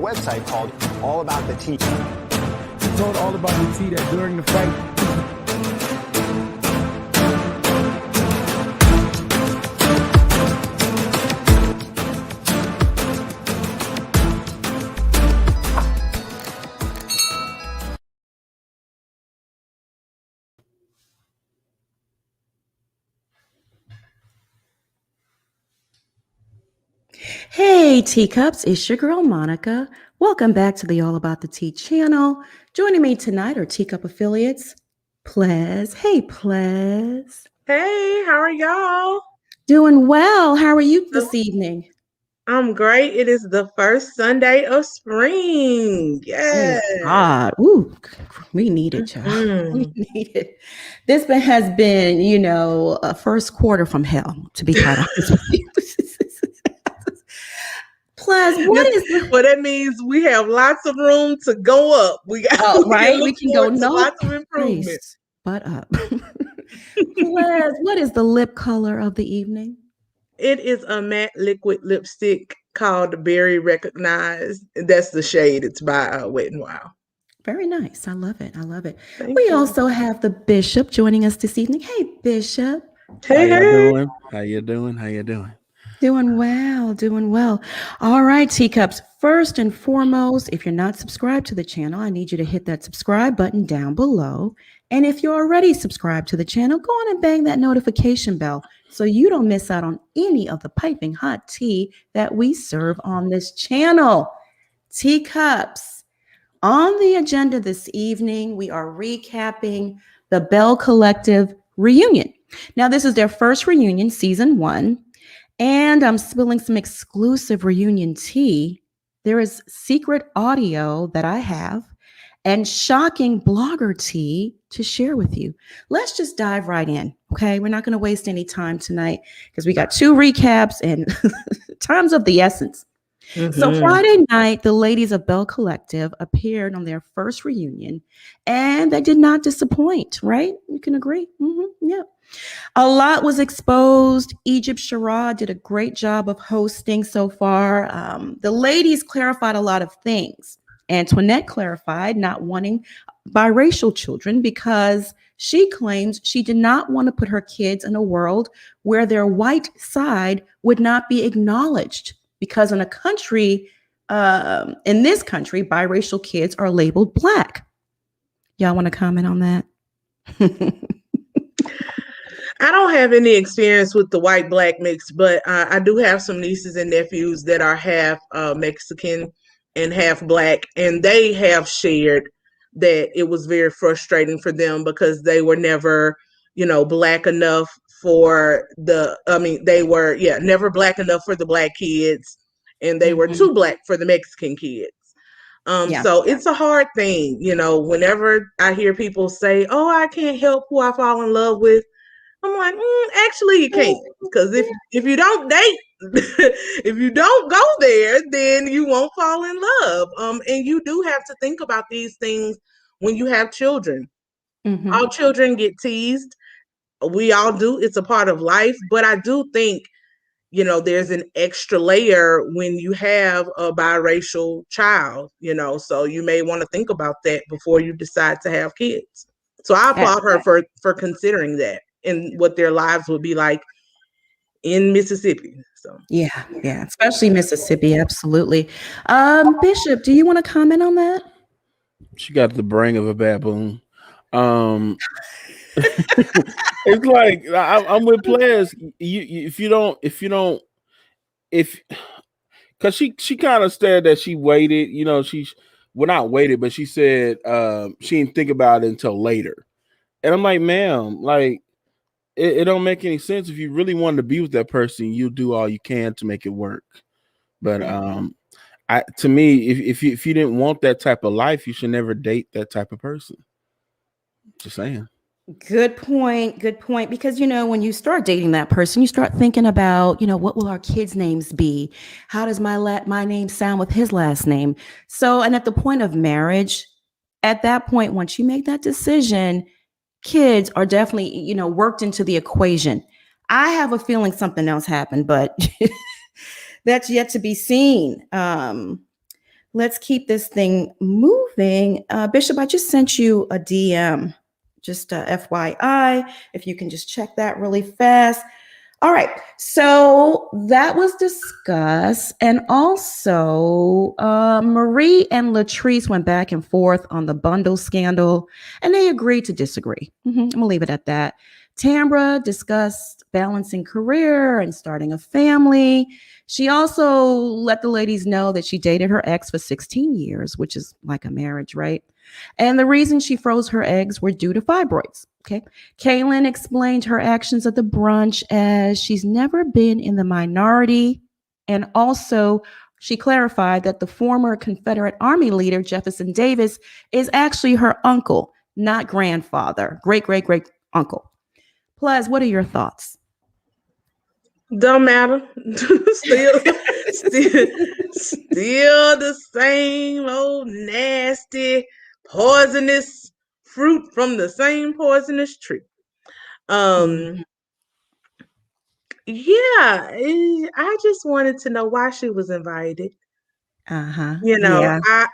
website called All About the Tea. He told All About the Tea that during the fight, Hey, Teacups, it's your girl, Monica. Welcome back to the All About the Tea channel. Joining me tonight are Teacup affiliates, Plez. Hey, Plez. Hey, how are y'all? Doing well. How are you this evening? I'm great. It is the first Sunday of spring. Praise Yes. God. Ooh, we need it, y'all. We need it. This has been, a first quarter from hell, to be quite honest with you. Plus, Well, that means we have lots of room to go up. We got right. We can go lots of improvement. But up. Plus, what is the lip color of the evening? It is a matte liquid lipstick called Berry Recognized. That's the shade. It's by Wet n Wild. Very nice. I love it. I love it. Thank We you. also have the Bishop joining us this evening. Hey, Bishop. Hey, How y'all doing? How you doing? How you doing? Doing well, doing well. All right, Teacups. First and foremost, if you're not subscribed to the channel, I need you to hit that subscribe button down below. And if you're already subscribed to the channel, go on and bang that notification bell so you don't miss out on any of the piping hot tea that we serve on this channel. Teacups. On the agenda this evening, we are recapping the Belle Collective reunion. Now, this is their first reunion, season 1. And I'm spilling some exclusive reunion tea. There is secret audio that I have and shocking blogger tea to share with you. Let's just dive right in, okay? We're not going to waste any time tonight because we got 2 recaps and time's of the essence. Mm-hmm. So Friday night, the ladies of Belle Collective appeared on their first reunion, and they did not disappoint, right? You can agree? Yeah. A lot was exposed. Egypt Sherrod did a great job of hosting so far. The ladies clarified a lot of things. Antoinette clarified not wanting biracial children because she claims she did not want to put her kids in a world where their white side would not be acknowledged. Because in this country, biracial kids are labeled Black. Y'all want to comment on that? I don't have any experience with the white-black mix, but I do have some nieces and nephews that are half Mexican and half Black, and they have shared that it was very frustrating for them because they were never, Black enough for they were, never Black enough for the Black kids, and they were too Black for the Mexican kids. So it's a hard thing, whenever I hear people say, oh, I can't help who I fall in love with. I'm like, actually you can't, because if you don't date, if you don't go there, then you won't fall in love. And you do have to think about these things when you have children. All children get teased. We all do. It's a part of life. But I do think, there's an extra layer when you have a biracial child, so you may want to think about that before you decide to have kids. So I applaud her for considering that and what their lives would be like in Mississippi. So yeah, especially Mississippi, absolutely. Bishop, do you want to comment on that? She got the brain of a baboon. It's like I'm with players. Because she kind of said that she waited. Not waited, but she said she didn't think about it until later. And I'm like, ma'am, like it don't make any sense. If you really wanted to be with that person, you'll do all you can to make it work. But to me, if you didn't want that type of life, you should never date that type of person. Just saying. Good point. Because, when you start dating that person, you start thinking about, what will our kids' names be? How does my name sound with his last name? So, and at the point of marriage, at that point, once you make that decision, kids are definitely, worked into the equation. I have a feeling something else happened, but that's yet to be seen. let's keep this thing moving. Bishop, I just sent you a DM. Just FYI, if you can just check that really fast. All right, so that was discussed. And also, Marie and Latrice went back and forth on the bundle scandal, and they agreed to disagree. I'm going to leave it at that. Tambra discussed balancing career and starting a family. She also let the ladies know that she dated her ex for 16 years, which is like a marriage, right? And the reason she froze her eggs were due to fibroids. Okay. Kaylin explained her actions at the brunch as she's never been in the minority. And also, she clarified that the former Confederate Army leader, Jefferson Davis, is actually her uncle, not grandfather, great, great, great uncle. Plus, what are your thoughts? Don't matter. still the same old nasty, poisonous fruit from the same poisonous tree. Yeah, I just wanted to know why she was invited. You know, Yeah.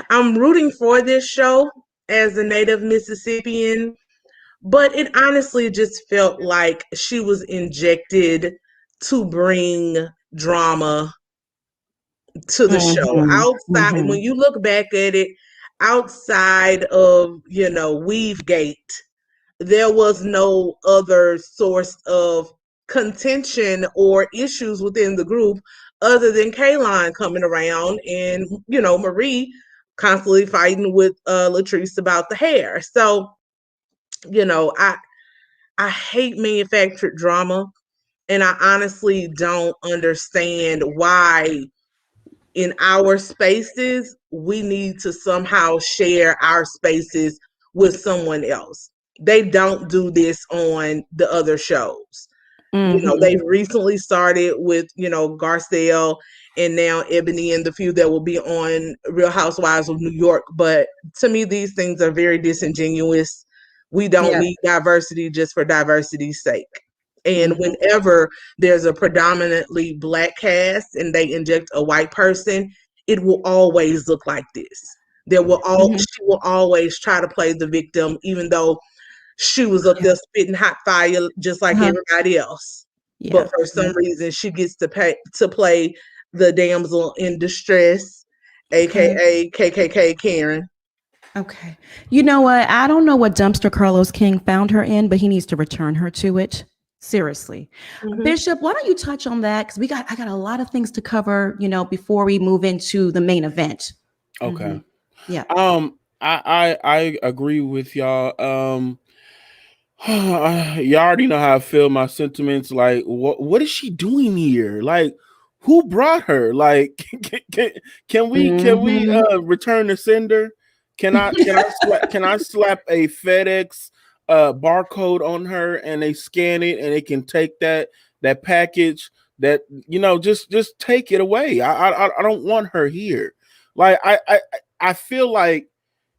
I'm rooting for this show as a native Mississippian, but it honestly just felt like she was injected to bring drama to the show. Outside, when you look back at it, outside of, Weavegate, there was no other source of contention or issues within the group other than Kaylin coming around and, Marie constantly fighting with Latrice about the hair. So, I hate manufactured drama, and I honestly don't understand why in our spaces we need to somehow share our spaces with someone else. They don't do this on the other shows. They've recently started with, Garcelle and now Ebony and the few that will be on Real Housewives of New York. But to me, these things are very disingenuous. We don't need diversity just for diversity's sake. And whenever there's a predominantly Black cast and they inject a white person, it will always look like this. She will always try to play the victim, even though she was up there spitting hot fire just like everybody else. But for some reason, she gets to play the damsel in distress, aka KKK Karen. Okay. You know what? I don't know what dumpster Carlos King found her in, but he needs to return her to it. Seriously. Bishop, why don't you touch on that? Because I got a lot of things to cover, before we move into the main event. Okay. Yeah. I agree with y'all. You already know how I feel. My sentiments, like, what is she doing here? Like, who brought her? Like, can we return the sender? Can I slap a FedEx barcode on her and they scan it and they can take that package that just take it away. I don't want her here. Like I feel like,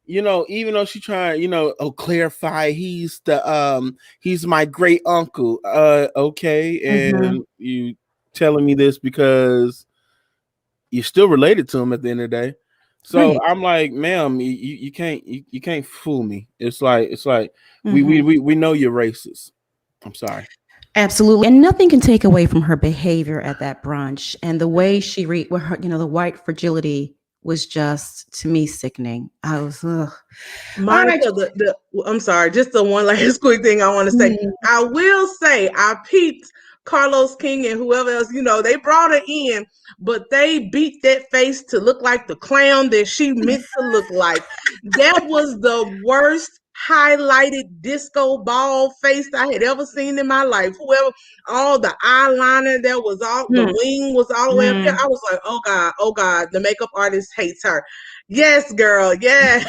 even though she's trying, clarify he's my great uncle. Okay, and you telling me this because you're still related to him at the end of the day. So I'm like, ma'am, you can't fool me. It's like we know you're racist. I'm sorry. Absolutely. And nothing can take away from her behavior at that brunch. And the way she the white fragility was just, to me, sickening. I was, Monica, I'm sorry, just the one last quick thing I want to say. I will say I peeped Carlos King and whoever else, they brought her in, but they beat that face to look like the clown that she meant to look like. That was the worst highlighted disco ball face I had ever seen in my life. All the eyeliner that was all, the wing was all the way up there. I was like, oh God, the makeup artist hates her. Yes, girl. Yeah.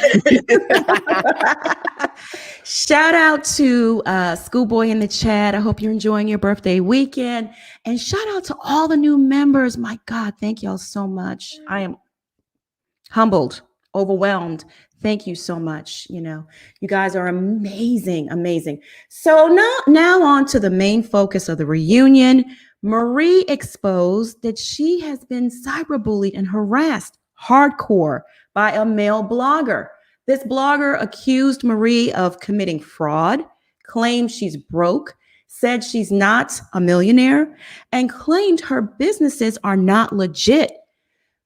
Shout out to Schoolboy in the chat. I hope you're enjoying your birthday weekend. And shout out to all the new members. My God, thank y'all so much. I am humbled. overwhelmed. Thank you so much. You guys are amazing, amazing. So now on to the main focus of the reunion. Marie exposed that she has been cyberbullied and harassed hardcore by a male blogger. This blogger accused Marie of committing fraud, claimed she's broke, said she's not a millionaire, and claimed her businesses are not legit.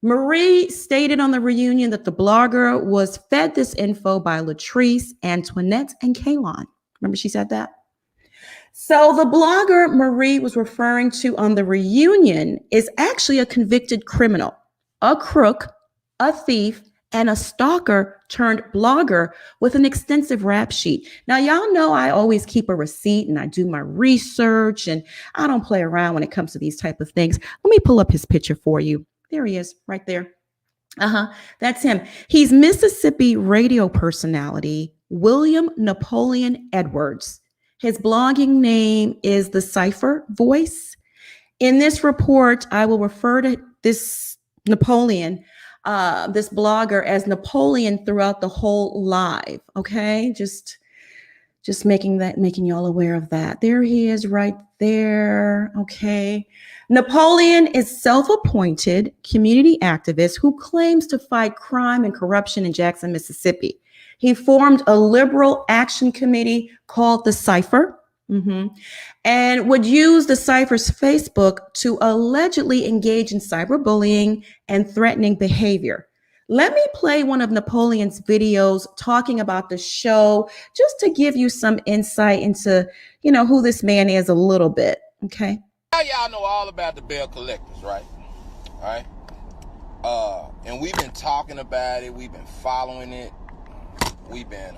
Marie stated on the reunion that the blogger was fed this info by Latrice, Antoinette, and Kaylon. Remember she said that? So the blogger Marie was referring to on the reunion is actually a convicted criminal, a crook, a thief, and a stalker turned blogger with an extensive rap sheet. Now, y'all know I always keep a receipt and I do my research and I don't play around when it comes to these type of things. Let me pull up his picture for you. There he is right there. That's him. He's Mississippi radio personality, William Napoleon Edwards. His blogging name is The Cipher Voice. In this report, I will refer to this Napoleon, this blogger, as Napoleon throughout the whole live. Okay, just making y'all aware of that. There he is right there. Okay. Napoleon is self-appointed community activist who claims to fight crime and corruption in Jackson, Mississippi. He formed a liberal action committee called the Cipher, and would use the Cipher's Facebook to allegedly engage in cyberbullying and threatening behavior. Let me play one of Napoleon's videos talking about the show, just to give you some insight into, who this man is a little bit. Okay. Now y'all know all about the Belle collectors, right? All right. And we've been talking about it. We've been following it. We've been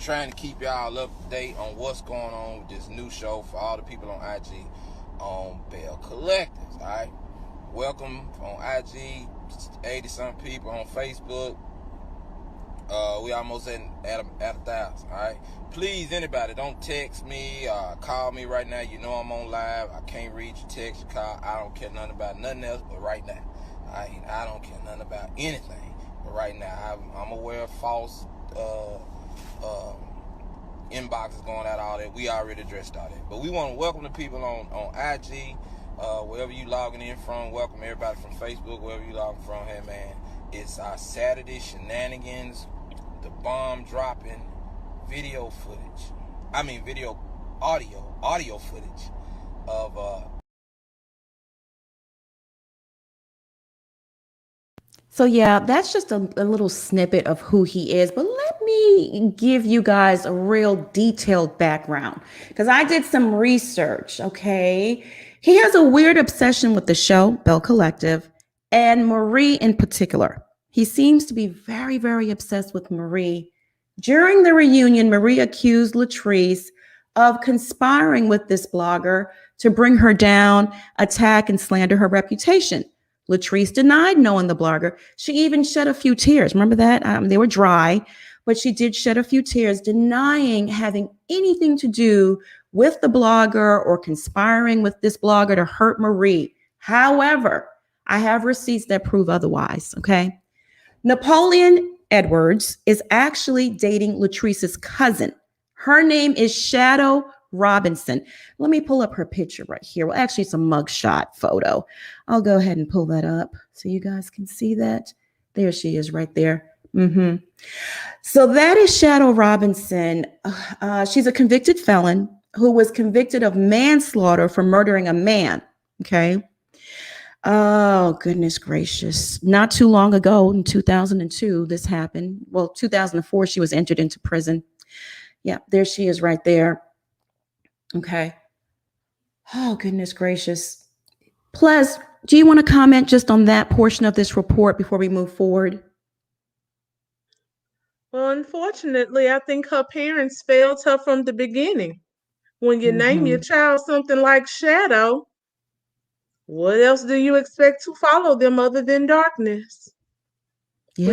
trying to keep y'all up to date on what's going on with this new show for all the people on IG on Belle collectors. All right. Welcome on IG. 80-something people on Facebook. We almost at 1,000. All right. Please, anybody, don't text me, call me right now. You know I'm on live. I can't read your text, your call. I don't care nothing about nothing else but right now. All right. I don't care nothing about anything but right now. I'm aware of false inboxes going out, all that. We already addressed all that. But we want to welcome the people on IG. Wherever you logging in from, welcome everybody from Facebook, wherever you logging from. Hey man, it's our Saturday shenanigans, the bomb dropping video audio footage of So yeah, that's just a little snippet of who he is. But let me give you guys a real detailed background because I did some research, okay? He has a weird obsession with the show, Belle Collective, and Marie in particular. He seems to be very, very obsessed with Marie. During the reunion, Marie accused Latrice of conspiring with this blogger to bring her down, attack, and slander her reputation. Latrice denied knowing the blogger. She even shed a few tears. Remember that? They were dry, but she did shed a few tears, denying having anything to do with the blogger or conspiring with this blogger to hurt Marie. However, I have receipts that prove otherwise, okay? Napoleon Edwards is actually dating Latrice's cousin. Her name is Shadow Robinson. Let me pull up her picture right here. Well, actually, it's a mugshot photo. I'll go ahead and pull that up so you guys can see that. There she is right there. So that is Shadow Robinson. She's a convicted felon who was convicted of manslaughter for murdering a man. Okay. Oh, goodness gracious. Not too long ago in 2002, this happened. Well, 2004, she was entered into prison. Yeah, there she is right there. Okay. Oh, goodness gracious. Plus, do you want to comment just on that portion of this report before we move forward? Well, unfortunately, I think her parents failed her from the beginning. When you name your child something like Shadow, what else do you expect to follow them other than darkness? Yeah.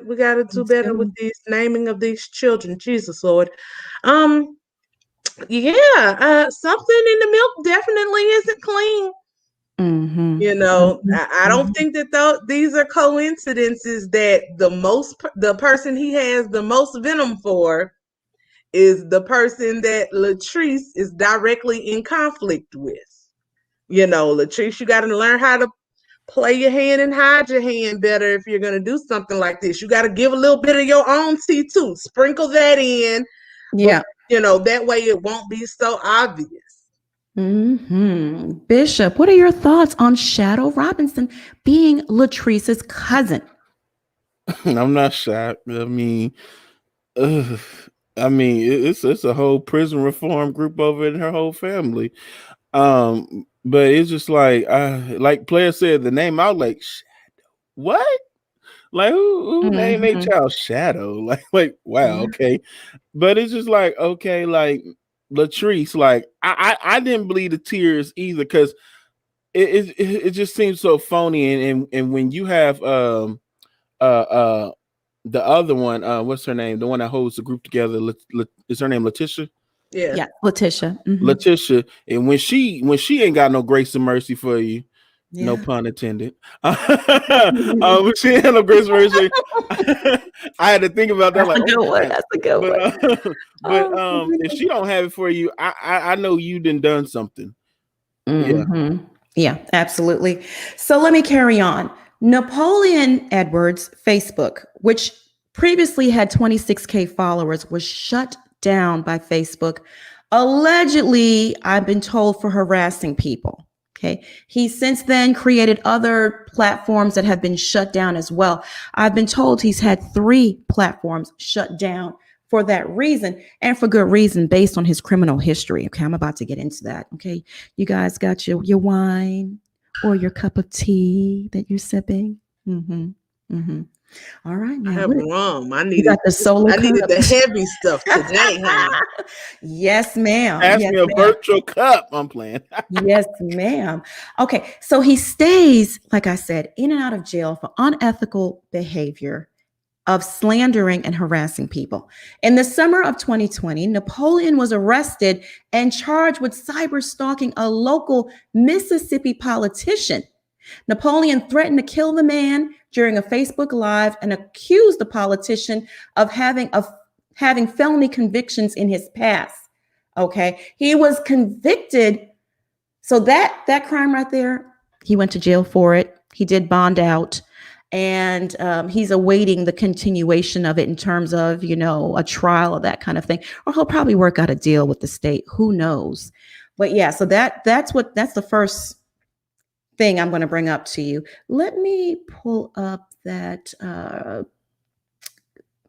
We gotta do better with these naming of these children. Jesus Lord. Something in the milk definitely isn't clean. Mm-hmm. You know, Mm-hmm. I don't think that these are coincidences that the person he has the most venom for is the person that Latrice is directly in conflict with. You know, Latrice, you got to learn how to play your hand and hide your hand better if you're going to do something like this. You got to give a little bit of your own tea too. Sprinkle that in. Yeah. You know, that way it won't be so obvious. Mm-hmm. Bishop, what are your thoughts on Shadow Robinson being Latrice's cousin? I'm not shocked. Ugh. It's a whole prison reform group over in her whole family. But it's just like Player said, the name out like what? Like who named a Mm-hmm. child Shadow? Like wow, okay. But it's just like okay, like Latrice, like I didn't believe the tears either because it just seems so phony and when you have the other one, what's her name? The one that holds the group together. Is her name Letitia? Yeah. Yeah, Letitia. Mm-hmm. Letitia, and when she ain't got no grace and mercy for you, no Yeah. pun intended. When she ain't no grace and mercy, I had to think about that. That's Like, a good one. man. That's a good one. If she don't have it for you, I know you done something. Yeah. Mm-hmm. Yeah, absolutely. So let me carry on. Napoleon Edwards' Facebook, which previously had 26K followers, was shut down by Facebook. Allegedly, I've been told, for harassing people. Okay. He since then created other platforms that have been shut down as well. I've been told he's had 3 platforms shut down for that reason, and for good reason, based on his criminal history. Okay, I'm about to get into that. Okay, you guys got your wine or your cup of tea that you're sipping. Mm-hmm. Mm-hmm. All right, I now have rum. you got the solo. I needed cup. the heavy stuff today, honey. Yes, ma'am. Ask Yes, me a ma'am. virtual cup. I'm playing. Yes, ma'am. Okay, so he stays, like I said, in and out of jail for unethical behavior of slandering and harassing people. In the summer of 2020, Napoleon was arrested and charged with cyber stalking a local Mississippi politician. Napoleon threatened to kill the man during a Facebook Live and accused the politician of having felony convictions in his past. Okay, he was convicted. So that crime right there, he went to jail for it. He did bond out. And he's awaiting the continuation of it in terms of, a trial or that kind of thing. Or he'll probably work out a deal with the state. Who knows? But yeah, so that's the first thing I'm going to bring up to you. Let me pull up that. I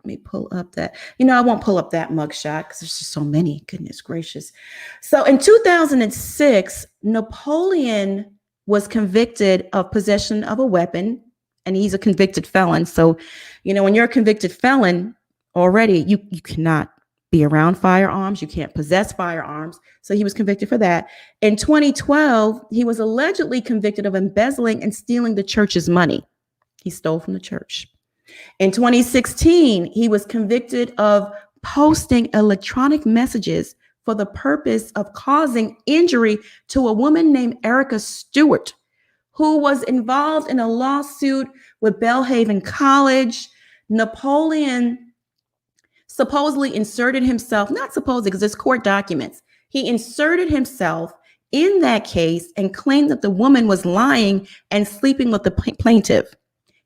won't pull up that mugshot because there's just so many. Goodness gracious. So in 2006, Napoleon was convicted of possession of a weapon. And he's a convicted felon. So, when you're a convicted felon already, you cannot be around firearms. You can't possess firearms. So he was convicted for that. In 2012, he was allegedly convicted of embezzling and stealing the church's money. He stole from the church. In 2016, he was convicted of posting electronic messages for the purpose of causing injury to a woman named Erica Stewart, who was involved in a lawsuit with Belhaven College. Napoleon supposedly inserted himself, not supposedly because it's court documents. He inserted himself in that case and claimed that the woman was lying and sleeping with the plaintiff.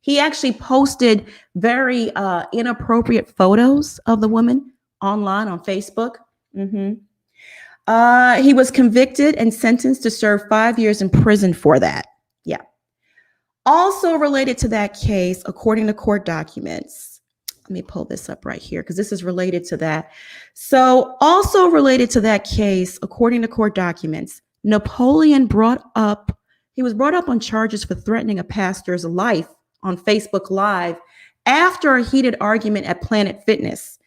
He actually posted very inappropriate photos of the woman online on Facebook. Mm-hmm. He was convicted and sentenced to serve 5 years in prison for that. Yeah. Also related to that case, according to court documents, let me pull this up right here because this is related to that. So also related to that case, according to court documents, Napoleon was brought up on charges for threatening a pastor's life on Facebook Live after a heated argument at Planet Fitness.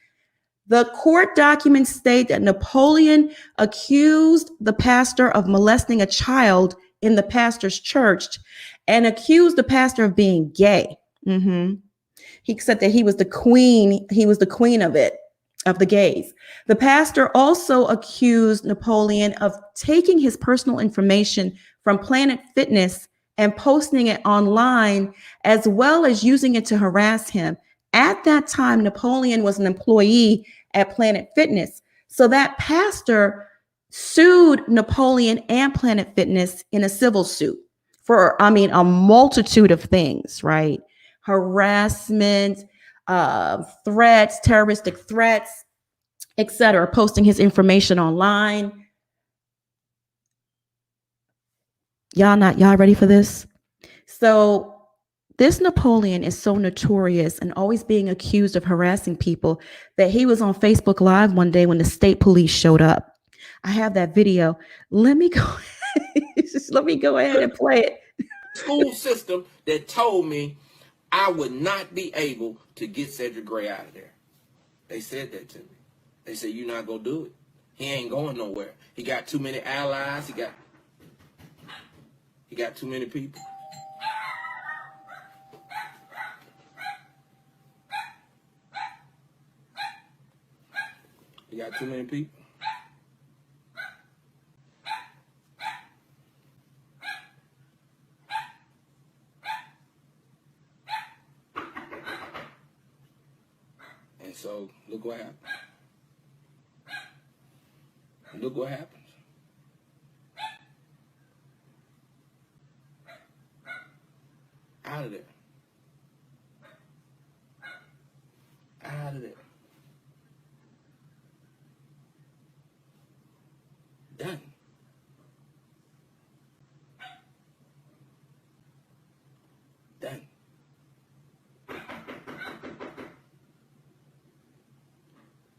The court documents state that Napoleon accused the pastor of molesting a child in the pastor's church and accused the pastor of being gay. Mm-hmm. He said that he was the queen. He was the queen of the gays. The pastor also accused Napoleon of taking his personal information from Planet Fitness and posting it online, as well as using it to harass him. At that time, Napoleon was an employee at Planet Fitness. So that pastor sued Napoleon and Planet Fitness in a civil suit for, I mean, a multitude of things, right? Harassment, threats, terroristic threats, etc., posting his information online. Y'all ready for this? So this Napoleon is so notorious and always being accused of harassing people that he was on Facebook Live one day when the state police showed up. I have that video. Let me go. Let me go ahead and play it. School system that told me I would not be able to get Cedric Gray out of there. They said that to me. They said, you're not going to do it. He ain't going nowhere. He got too many allies. He got too many people. He got too many people. And so, look what happened. Look what happens. Out of there. Out of there. Done. Done.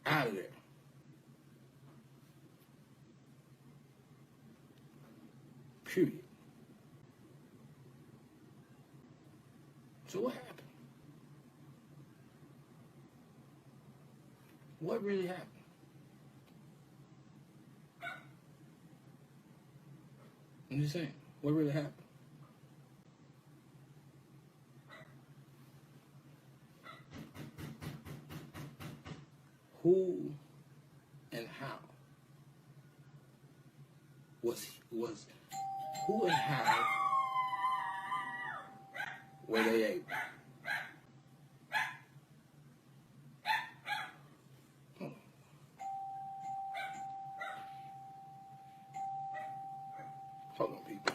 Out of there. Period. So what happened? What really happened? I'm just saying, what really happened? Who and how was who and how were they able? Hold on, people.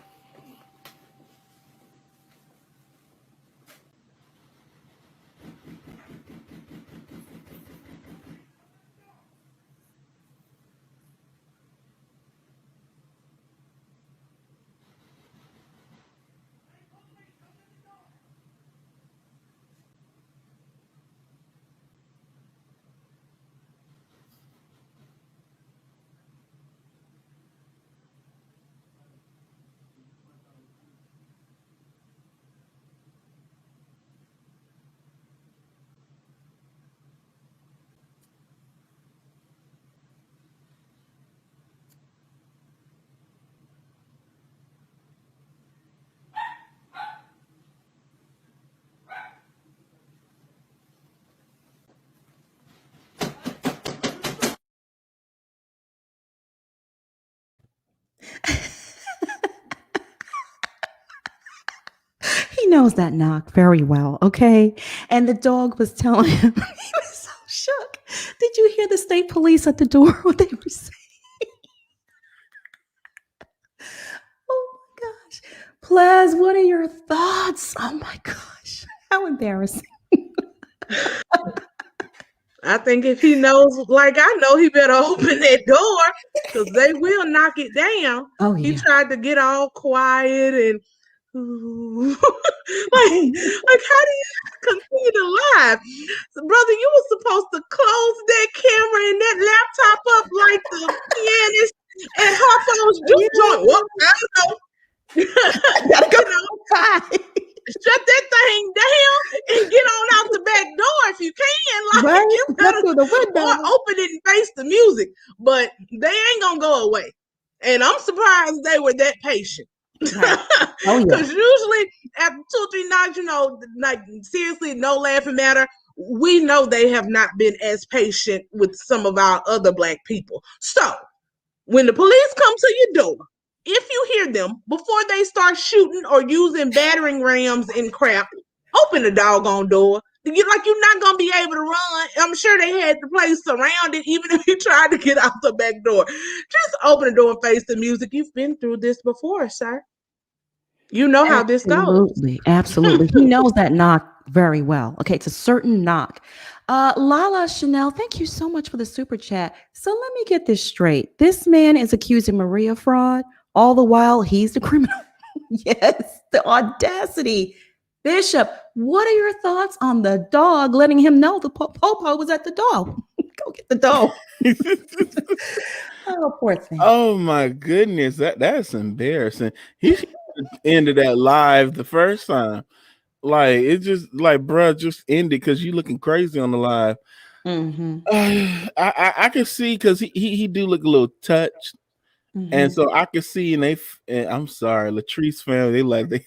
He knows that knock very well, okay? And the dog was telling him, he was so shook. Did you hear the state police at the door? What they were saying? Oh my gosh. Plaz, what are your thoughts? Oh my gosh. How embarrassing. I think if he knows, like I know, he better open that door because they will knock it down. Oh, yeah. He tried to get all quiet and like how do you continue to lie? Brother, you were supposed to close that camera and that laptop up like the pianist at Harpo's juke joint. Well, I don't know. Gotta go. Shut that thing down and get on out the back door if you can. Like Right? you better Through the window. or open it and face the music. But they ain't gonna go away. And I'm surprised they were that patient. Right. Oh, yeah. Because usually after 2 or 3 nights, you know, like seriously, no laughing matter. We know they have not been as patient with some of our other Black people. So when the police come to your door if you hear them before they start shooting or using battering rams and crap, open the doggone door. You're not gonna be able to run. I'm sure they had the place surrounded, even if you tried to get out the back door. Just open the door and face the music. You've been through this before, sir. You know how this goes. Absolutely, absolutely. He knows that knock very well. Okay, it's a certain knock. Lala Chanel, thank you so much for the super chat. So let me get this straight. This man is accusing Maria of fraud, all the while he's the criminal. Yes, the audacity. Bishop, what are your thoughts on the dog letting him know the popo was at the door? Go get the dog. Oh, poor thing. Oh my goodness, that's embarrassing. He should have ended that live the first time. Like it's just like, bruh, just end it because you looking crazy on the live. Mm-hmm. I can see because he do look a little touched, and so I can see, and I'm sorry, Latrice family, they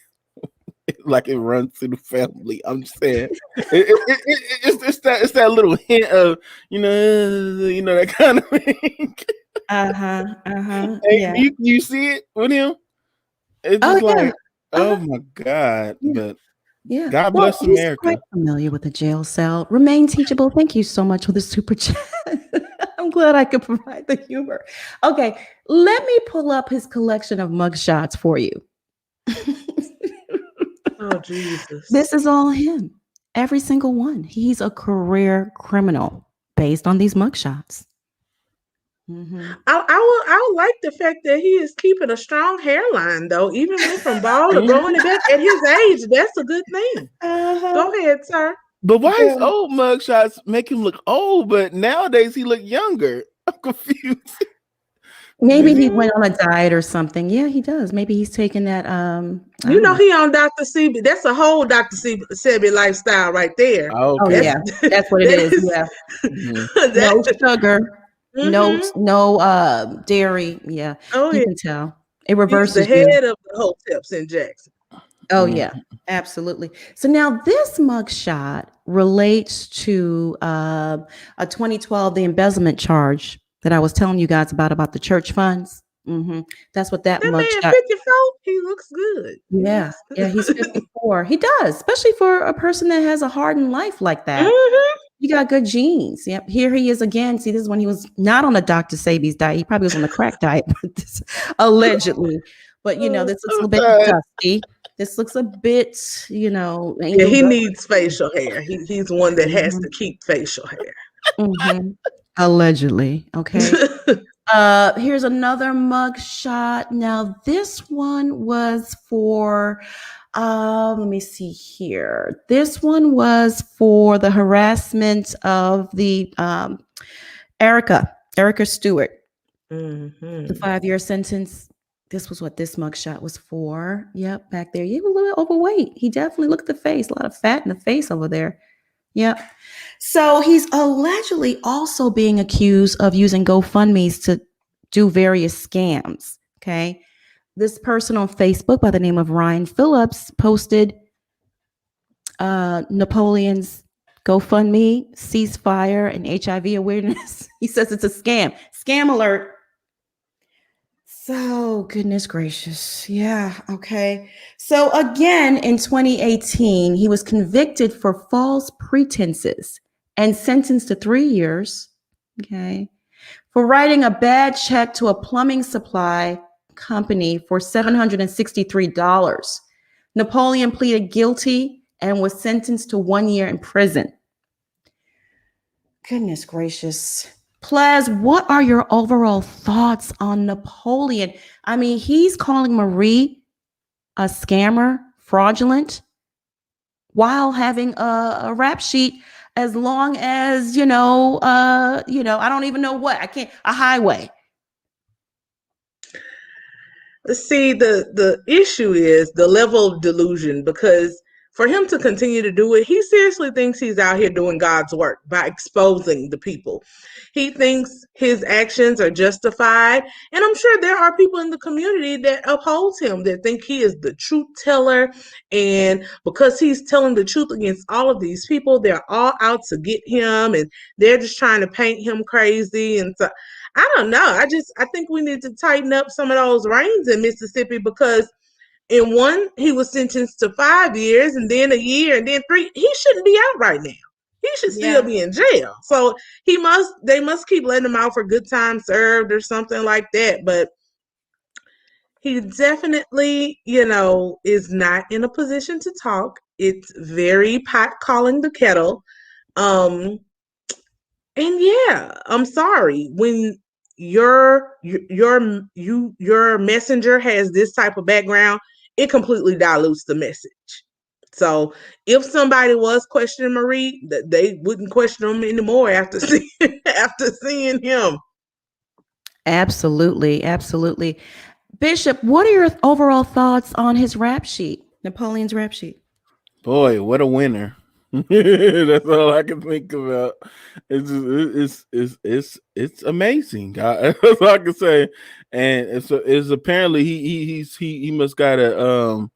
like it runs through the family. I'm just saying, it's that little hint of you know that kind of thing. Yeah. You see it with him? It's just oh my God! Yeah. But yeah, God bless America. He's quite familiar with the jail cell. Remain teachable. Thank you so much for the super chat. I'm glad I could provide the humor. Okay, let me pull up his collection of mugshots for you. Oh, Jesus. This is all him. Every single one. He's a career criminal based on these mugshots. I would like the fact that he is keeping a strong hairline, though. Even went from bald to growing it back at his age. That's a good thing. Go ahead, sir. But why his old mugshots make him look old, but nowadays he look younger? I'm confused. Maybe he went on a diet or something. Yeah, he does. Maybe he's taking that. He on Dr. Sebi. That's a whole Dr. Sebi lifestyle right there. Okay. Oh yeah, that's what it is. Yeah, no sugar, no dairy. Yeah, you can tell. It reverses. He's the head of the Hoteps in Jackson. Oh yeah, absolutely. So now this mugshot relates to a 2012, the embezzlement charge that I was telling you guys about the church funds. That's what that mugshot. Man, 54. He looks good. Yeah, he's 54. He does, especially for a person that has a hardened life like that. He got good genes. Yep. Here he is again. See, this is when he was not on a Dr. Sebi's diet. He probably was on the crack diet, allegedly. But this looks a little bit dusty. This looks a bit, Yeah, he needs facial hair. He's one that has to keep facial hair. Allegedly. Okay. Here's another mug shot. Now, this one was for, let me see here. This one was for the harassment of the Erica Stewart. The 5-year sentence. This was what this mugshot was for. Yep, back there. He was a little bit overweight. He definitely looked at the face. A lot of fat in the face over there. Yep. So he's allegedly also being accused of using GoFundMe's to do various scams. Okay. This person on Facebook by the name of Ryan Phillips posted Napoleon's GoFundMe, ceasefire, and HIV awareness. He says it's a scam. Scam alert. So, goodness gracious. Yeah. Okay. So again, in 2018, he was convicted for false pretenses and sentenced to 3 years. Okay. For writing a bad check to a plumbing supply company for $763. Napoleon pleaded guilty and was sentenced to 1 year in prison. Goodness gracious. Plaz, what are your overall thoughts on Napoleon? I mean, he's calling Marie a scammer, fraudulent, while having a rap sheet as long as, I don't even know what. A highway. See, the issue is the level of delusion, because for him to continue to do it, he seriously thinks he's out here doing God's work by exposing the people. He thinks his actions are justified. And I'm sure there are people in the community that oppose him, that think he is the truth teller. And because he's telling the truth against all of these people, they're all out to get him. And they're just trying to paint him crazy. And so I don't know. I think we need to tighten up some of those reins in Mississippi, because in one, he was sentenced to 5 years and then a year and then 3. He shouldn't be out right now. He should still be in jail. So they must keep letting him out for good time served or something like that. But he definitely, is not in a position to talk. It's very pot calling the kettle. And yeah, I'm sorry. When your messenger has this type of background, it completely dilutes the message. So if somebody was questioning Marie, they wouldn't question him anymore after seeing him. Absolutely, absolutely. Bishop, what are your overall thoughts on his rap sheet, Napoleon's rap sheet? Boy, what a winner! That's all I can think about. It's amazing. That's all I can say. And it's apparently he must got a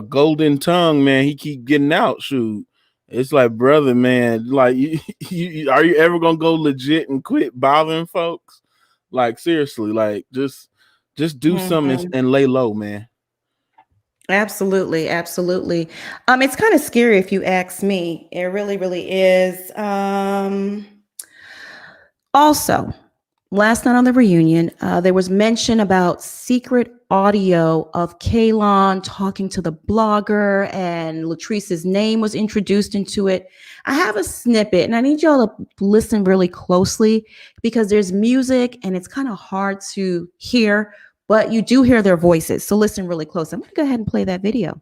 golden tongue, man. He keep getting out. Shoot, it's like, brother, man. Like, are you ever gonna go legit and quit bothering folks? Like, seriously, like just do something and lay low, man. Absolutely, absolutely. It's kind of scary if you ask me. It really, really is. Also, last night on the reunion, there was mention about secret audio of Kaylon talking to the blogger, and Latrice's name was introduced into it. I have a snippet, and I need y'all to listen really closely because there's music and it's kind of hard to hear, but you do hear their voices. So listen really close. I'm going to go ahead and play that video.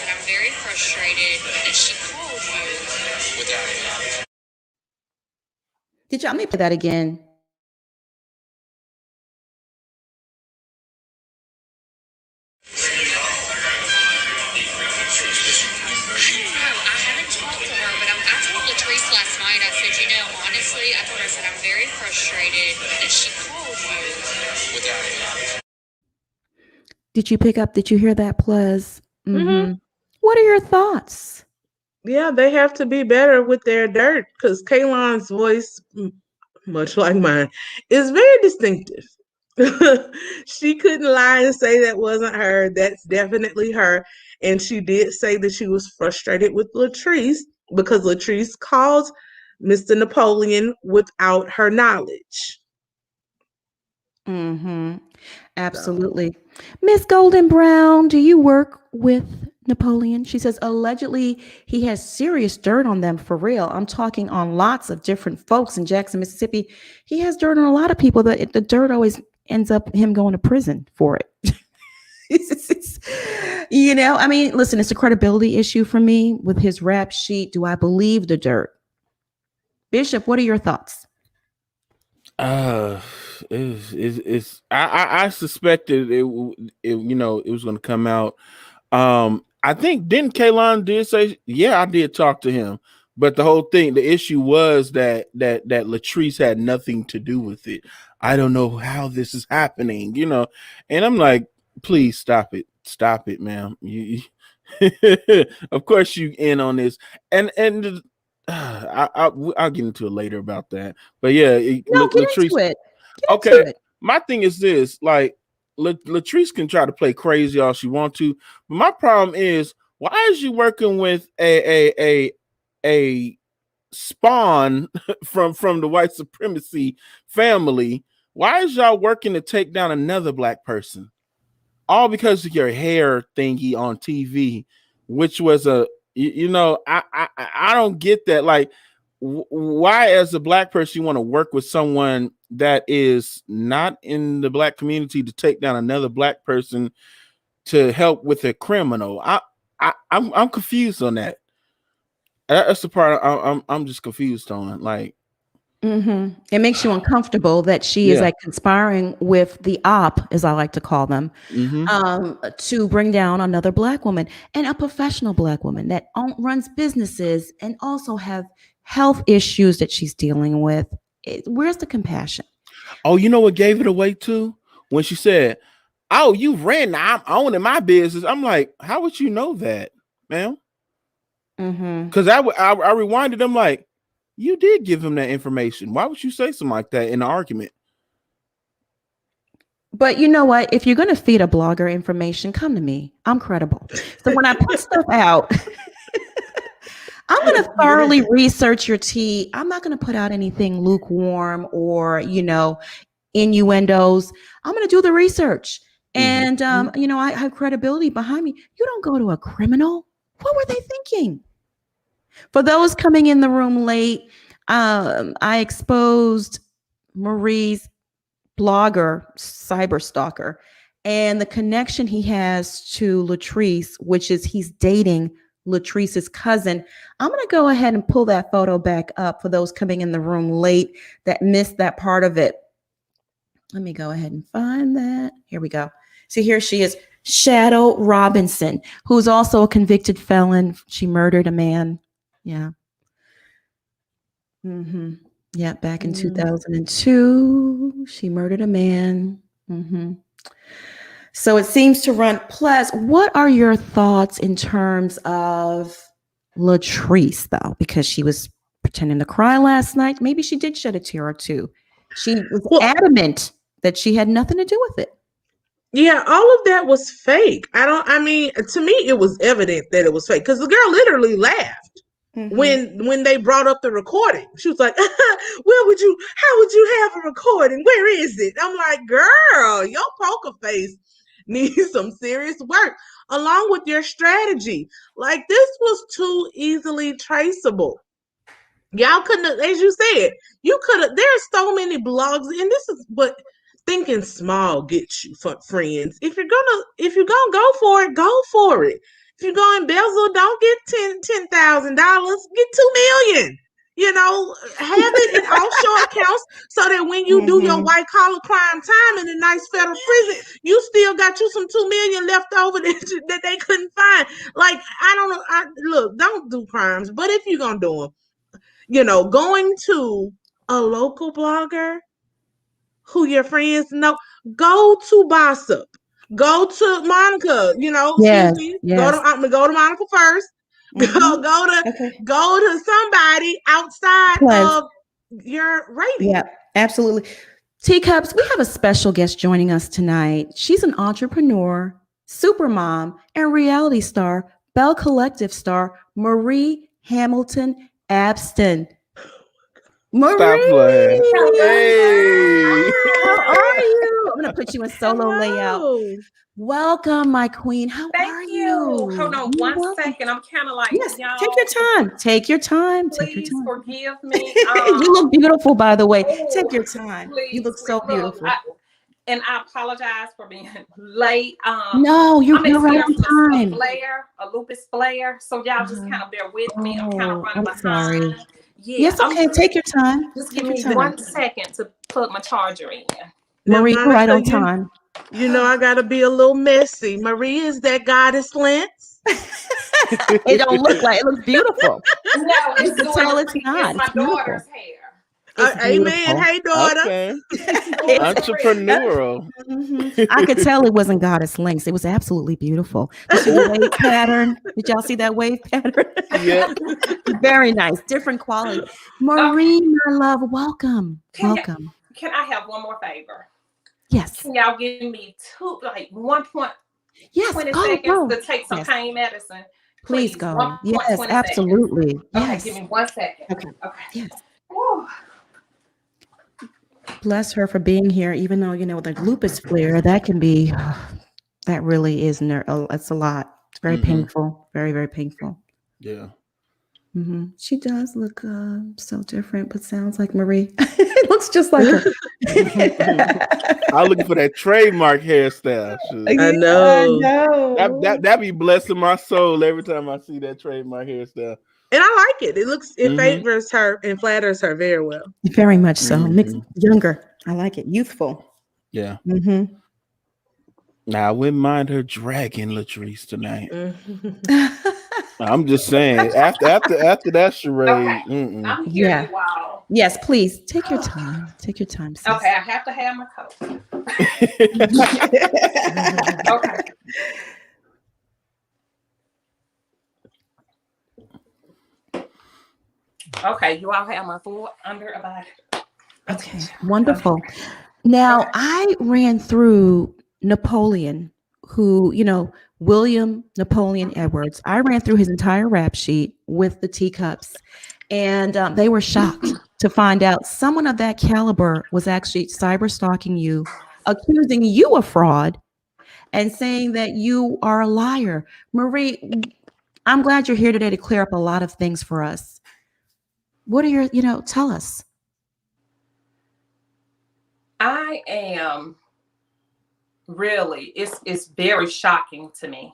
I'm very frustrated that she called you without. Did y'all let me play that again? Honestly, I told her, I said, I'm very frustrated that she called you without. Did you pick up? Did you hear that, Plez? Mm-hmm. What are your thoughts? Yeah, they have to be better with their dirt, because Kaylon's voice, much like mine, is very distinctive. She couldn't lie and say that wasn't her. That's definitely her. And she did say that she was frustrated with Latrice because Latrice called Mr. Napoleon without her knowledge. Absolutely. Miss Golden Brown, do you work with Napoleon? She says, allegedly, he has serious dirt on them, for real. I'm talking on lots of different folks in Jackson, Mississippi. He has dirt on a lot of people, that the dirt always ends up him going to prison for it. I mean, listen, it's a credibility issue for me with his rap sheet. Do I believe the dirt? Bishop, what are your thoughts? I suspected it was going to come out. I think didn't Kaylon did say, yeah, I did talk to him, but the issue was that Latrice had nothing to do with it. I don't know how this is happening, and I'm like, please stop it, ma'am. You of course you in on this, and I'll get into it later about that. But yeah, Latrice. Get okay, into it. My thing is this: like, Latrice can try to play crazy all she wants to, but my problem is, why is you working with a spawn from the white supremacy family? Why is y'all working to take down another black person? All because of your hair thingy on TV, which was I don't get that. Like, why, as a black person, you want to work with someone that is not in the black community to take down another black person to help with a criminal? I'm confused on that. That's the part I'm just confused on. Like, it makes you uncomfortable that she is like conspiring with the op, as I like to call them, to bring down another black woman, and a professional black woman that runs businesses and also have health issues that she's dealing with. Where's the compassion? Oh, you know what gave it away too? When she said, "Oh, you ran. Now I'm owning my business." I'm like, "How would you know that, ma'am?" Because I rewinded. I'm like, "You did give him that information. Why would you say something like that in an argument?" But you know what? If you're going to feed a blogger information, come to me. I'm credible. So when I put stuff out, I'm going to thoroughly research your tea. I'm not going to put out anything lukewarm or, innuendos. I'm going to do the research. And, I have credibility behind me. You don't go to a criminal. What were they thinking? For those coming in the room late, I exposed Marie's blogger, cyber stalker, and the connection he has to Latrice, which is he's dating Latrice's cousin. I'm going to go ahead and pull that photo back up for those coming in the room late that missed that part of it. Let me go ahead and find that. Here we go. See, here she is, Shadow Robinson, who's also a convicted felon. She murdered a man. Yeah. Yeah, back in 2002, she murdered a man. So it seems to run. Plus, what are your thoughts in terms of Latrice, though? Because she was pretending to cry last night. Maybe she did shed a tear or two. She was adamant that she had nothing to do with it. Yeah, all of that was fake. To me, it was evident that it was fake because the girl literally laughed. When they brought up the recording. She was like, how would you have a recording? Where is it? I'm like, girl, your poker face needs some serious work along with your strategy. Like, this was too easily traceable. Y'all couldn't have, as you said, there's so many blogs, and this is what thinking small gets you, friends. If you're gonna go for it, go for it. If you go embezzle, don't get $10,000. Get $2 million. Have it in offshore accounts so that when you do your white collar crime time in a nice federal prison, you still got you some $2 million left over that they couldn't find. Like, I don't know. Look, don't do crimes, but if you're gonna do them, going to a local blogger who your friends know, go to Bossip. Go to Monica, excuse me. Yes. I'm gonna go to Monica first. Go to somebody outside of your rating. Yeah, absolutely. Teacups, we have a special guest joining us tonight. She's an entrepreneur, super mom, and reality star, Belle Collective star, Marie Hamilton-Abston. Marie, stop playing. Hey, how are you? I'm gonna put you in solo layout. Welcome, my queen. How are you? Hold on one second. I'm kind of like, y'all. Take your time. Take your time. Please forgive me. You look beautiful, by the way. Take your time. You look so beautiful. And I apologize for being late. No, you're right on time. A lupus flare. So y'all just kind of bear with me. I'm kind of running behind. Sorry. Yeah, yes, okay. Take your time. Just give me 1 second to plug my charger in. Marie, you're right on time. I gotta be a little messy. Marie is that goddess lens. It don't look like it. Looks beautiful. No, it's not. It's my daughter's hair. Amen. Hey, daughter. Okay. Entrepreneurial. I could tell it wasn't goddess links. It was absolutely beautiful. The wave pattern. Did y'all see that wave pattern? Yeah. Very nice. Different quality. Marie, my love, welcome. Welcome. Can I have one more favor? Yes. Can y'all give me 1.20 go. to take some pain medicine? Please go. Yes, absolutely. Seconds. Okay, give me 1 second. Okay. Yes. Whew. Bless her for being here, even though, the lupus flare, that really is, it's a lot. It's very painful. Very, very painful. Yeah. She does look so different, but sounds like Marie. It looks just like her. I'm looking for that trademark hairstyle. I know. That be blessing my soul every time I see that trademark hairstyle. And I like it. It favors her and flatters her very well. Very much so. Mixed younger. I like it. Youthful. Yeah. Now I wouldn't mind her dragging Latrice tonight. I'm just saying. After that charade. I'm hearing you all. Yes, please take your time. Take your time, sis. Okay, I have to have my coat. Okay. Okay, you all have my full under about. Okay, wonderful. Now, I ran through Napoleon, who, William Napoleon Edwards. I ran through his entire rap sheet with the teacups, and they were shocked to find out someone of that caliber was actually cyber stalking you, accusing you of fraud, and saying that you are a liar. Marie, I'm glad you're here today to clear up a lot of things for us. What are your, tell us. I am really, it's very shocking to me.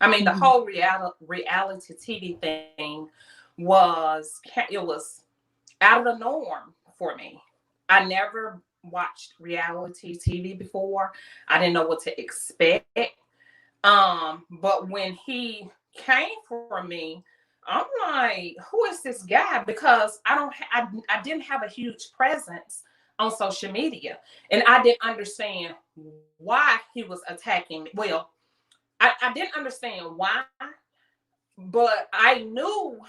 I mean, the whole reality TV thing was out of the norm for me. I never watched reality TV before. I didn't know what to expect. But when he came for me, I'm like, who is this guy? Because I didn't have a huge presence on social media, and I didn't understand why he was attacking me. Well, I didn't understand why, but I knew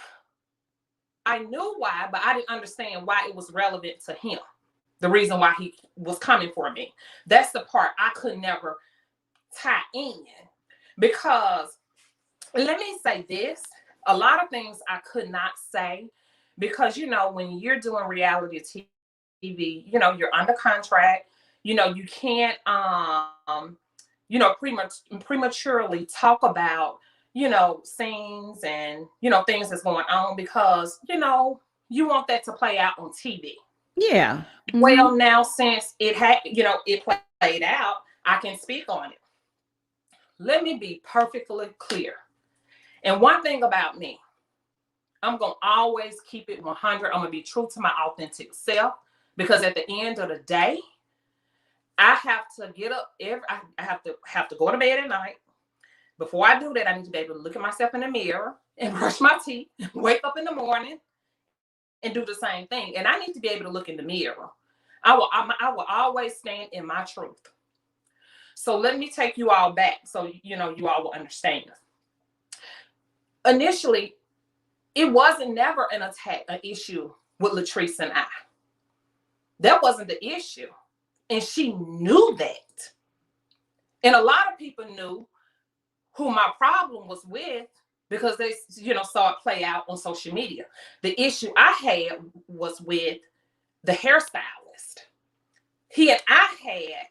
why, but I didn't understand why it was relevant to him. The reason why he was coming for me. That's the part I could never tie in, because let me say this, a lot of things I could not say, because when you're doing reality TV, you're under contract, you can't prematurely talk about scenes and things that's going on, because you want that to play out on TV. Yeah. Well, now since it had it played out, I can speak on it. Let me be perfectly clear. And one thing about me, I'm going to always keep it 100. I'm going to be true to my authentic self, because at the end of the day, I have to get up I have to go to bed at night. Before I do that, I need to be able to look at myself in the mirror and brush my teeth, wake up in the morning and do the same thing. And I need to be able to look in the mirror. I will always stand in my truth. So let me take you all back so you all will understand. Initially, it wasn't never an issue with Latrice and I. That wasn't the issue. And she knew that. And a lot of people knew who my problem was with, because they saw it play out on social media. The issue I had was with the hairstylist. He and I had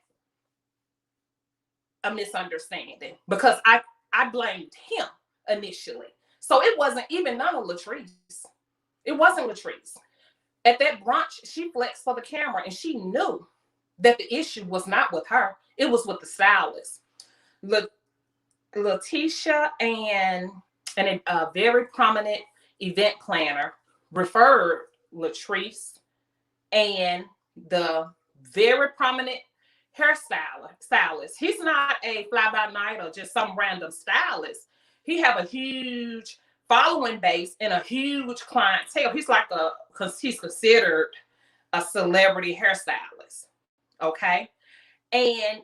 a misunderstanding, because I blamed him initially. So it wasn't even none of Latrice. It wasn't Latrice. At that brunch, she flexed for the camera, and she knew that the issue was not with her. It was with the stylist. Letitia and a very prominent event planner referred Latrice and the very prominent hairstylist. He's not a fly-by-night or just some random stylist. He have a huge following base and a huge clientele. He's considered a celebrity hairstylist. Okay. And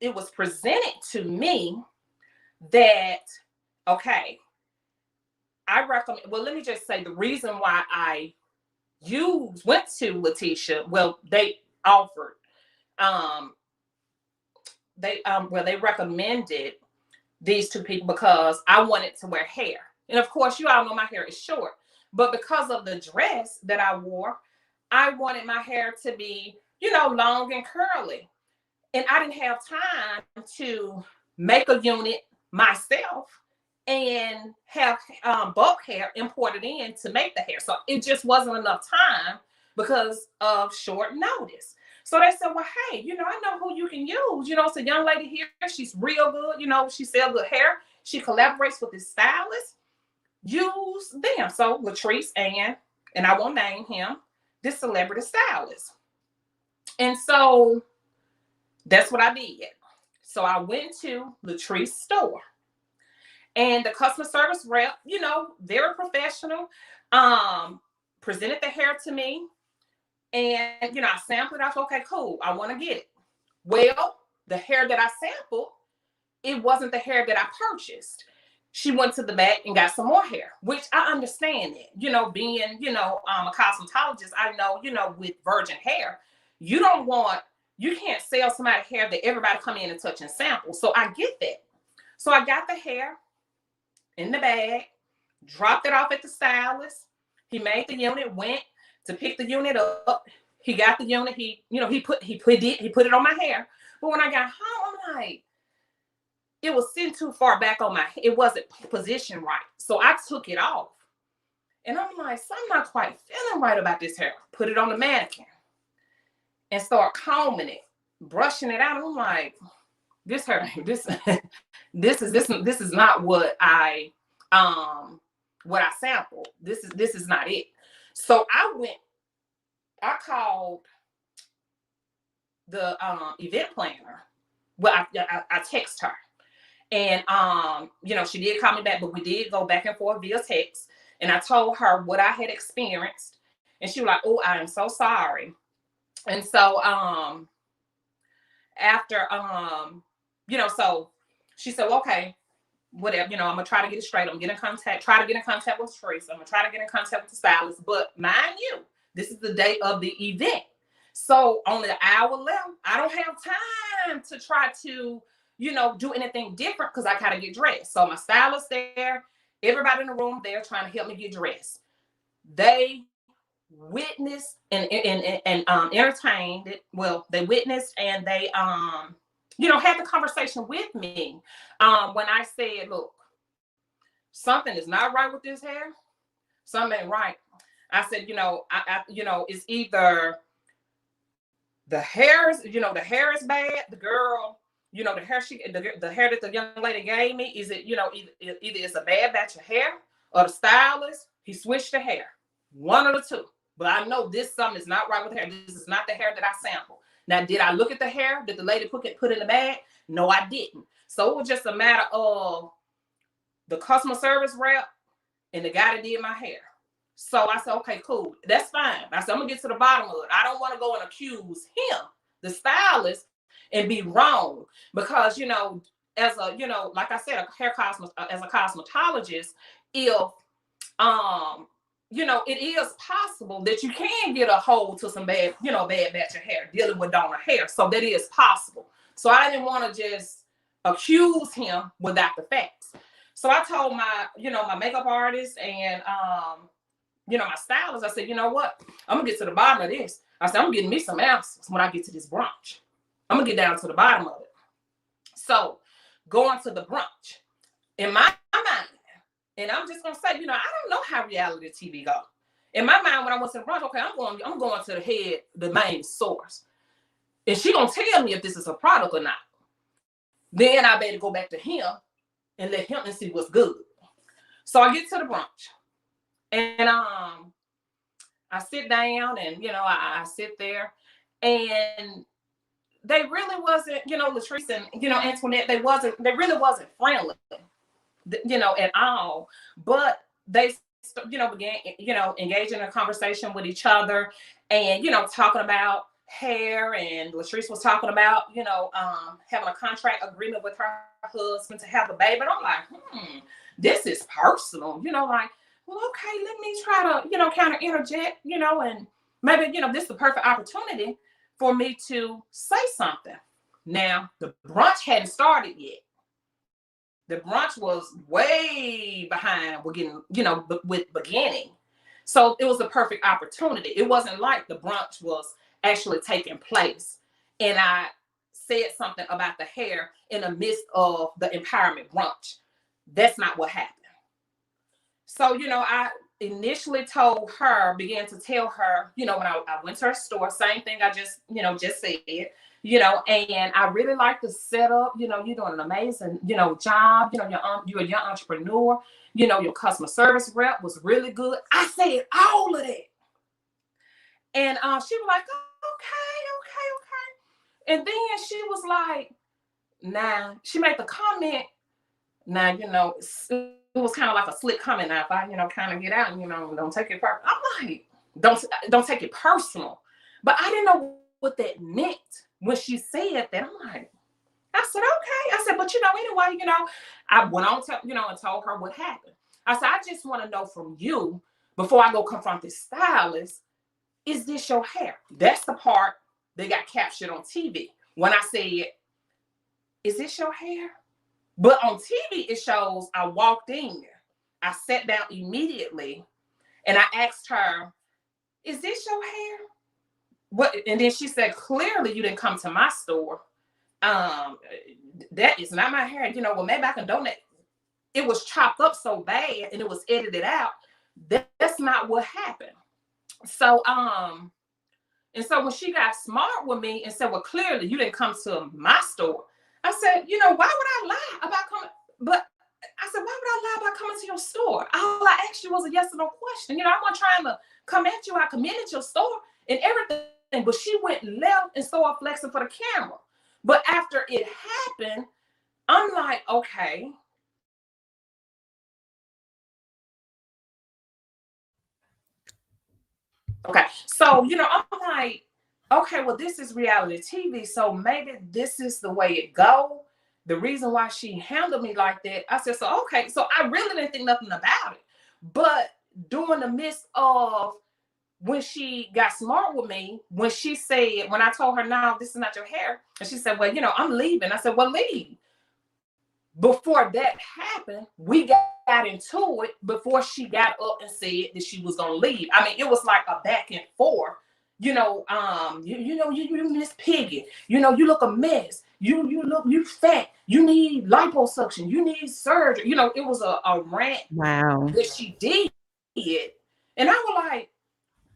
it was presented to me that, okay, I recommend, well, let me just say the reason why I went to Letitia, well, they offered, they recommended these two people because I wanted to wear hair. And of course, you all know my hair is short, but because of the dress that I wore, I wanted my hair to be, long and curly. And I didn't have time to make a unit myself and have bulk hair imported in to make the hair. So it just wasn't enough time because of short notice. So they said, well, hey, I know who you can use. It's a young lady here. She's real good. She sells good hair. She collaborates with this stylist. Use them. So Latrice and I won't name him, this celebrity stylist. And so that's what I did. So I went to Latrice's store, and the customer service rep, very professional, presented the hair to me. And, I sampled it. I said, okay, cool. I want to get it. Well, the hair that I sampled, it wasn't the hair that I purchased. She went to the back and got some more hair, which I understand it. Being, a cosmetologist, I know, with virgin hair, you can't sell somebody hair that everybody come in and touch and sample. So I get that. So I got the hair in the bag, dropped it off at the stylist. He made the unit, went to pick the unit up. He got the unit. He put it on my hair. But when I got home, I'm like, it was sitting too far back on it wasn't positioned right. So I took it off. And I'm like, so I'm not quite feeling right about this hair. Put it on the mannequin and start combing it, brushing it out. I'm like, this hair, this is not what I sampled. This is not it. So I called the event planner. Well, I text her. And, she did call me back, but we did go back and forth via text. And I told her what I had experienced. And she was like, oh, I am so sorry. And so after, so she said, well, okay, whatever, I'm going to try to get it straight. I'm going to try to get in contact with Teresa. I'm going to try to get in contact with the stylist. But mind you, this is the day of the event. So only an hour left. I don't have time to try to, do anything different because I got to get dressed. So my stylist there, everybody in the room there trying to help me get dressed. They witnessed and entertained it. Well, they witnessed and they, had the conversation with me when I said, look, something is not right with this hair. Something ain't right. I said, it's either the hair is bad. The girl, the hair that the young lady gave me, is it, either it's a bad batch of hair or the stylist, he switched the hair. One of the two. But I know something is not right with the hair. This is not the hair that I sampled. Now, did I look at the hair that the lady put in the bag? No, I didn't. So it was just a matter of the customer service rep and the guy that did my hair. So I said, okay, cool. That's fine. I said, I'm going to get to the bottom of it. I don't want to go and accuse him, the stylist, and be wrong. Because, as a, like I said, as a cosmetologist, if, it is possible that you can get a hold to some bad batch of hair dealing with donor hair. So that is possible. So I didn't want to just accuse him without the facts. So I told my makeup artist and, my stylist, I said, you know what? I'm going to get to the bottom of this. I said, I'm getting me some answers when I get to this brunch. I'm going to get down to the bottom of it. So going to the brunch, in my mind, and I'm just going to say, I don't know how reality TV go. In my mind, when I went to the brunch, okay, I'm going to the main source. And she going to tell me if this is a product or not. Then I better go back to him and let him see what's good. So I get to the brunch. And I sit down and, I sit there. And they really wasn't, Latrice and, Antoinette, they really wasn't friendly, at all. But they, began, engaging in a conversation with each other and, talking about hair. And Latrice was talking about, having a contract agreement with her husband to have a baby. And I'm like, this is personal, well, okay, let me try to, kind of interject, and maybe, this is the perfect opportunity for me to say something. Now, the brunch hadn't started yet. The brunch was way behind with beginning. So it was the perfect opportunity. It wasn't like the brunch was actually taking place. And I said something about the hair in the midst of the empowerment brunch. That's not what happened. So, I initially began to tell her, when I went to her store, same thing I just said, and I really like the setup, you're doing an amazing, job, you're a young entrepreneur, your customer service rep was really good. I said all of that. And she was like, oh, okay. And then she was like, she made the comment, it was kind of like a slick comment. Now, if I, kind of get out and, don't take it personal. I'm like, don't take it personal. But I didn't know what that meant when she said that. I'm like, I said, okay. I said, but anyway, I went on to, and told her what happened. I said, I just want to know from you before I go confront this stylist, is this your hair? That's the part that got captured on TV. When I said, is this your hair? But on TV, it shows I walked in. I sat down immediately and I asked her, is this your hair? What? And then she said, clearly you didn't come to my store. That is not my hair. Well, maybe I can donate. It was chopped up so bad and it was edited out. That's not what happened. So, and so when she got smart with me and said, well, clearly you didn't come to my store. I said, why would I lie about coming? But I said, why would I lie about coming to your store? All I asked you was a yes or no question. I wasn't trying to come at you. I commended your store and everything. But she went left and started flexing for the camera. But after it happened, I'm like, okay. Okay. So, I'm like, okay, well, this is reality TV. So maybe this is the way it go. The reason why she handled me like that, I said, so, okay. So I really didn't think nothing about it. But during the midst of when she got smart with me, when I told her, no, this is not your hair. And she said, well, I'm leaving. I said, well, leave. Before that happened, we got into it before she got up and said that she was going to leave. I mean, it was like a back and forth. You Miss Piggy, you look a mess. You fat. You need liposuction. You need surgery. It was a rant that she did. And I was like,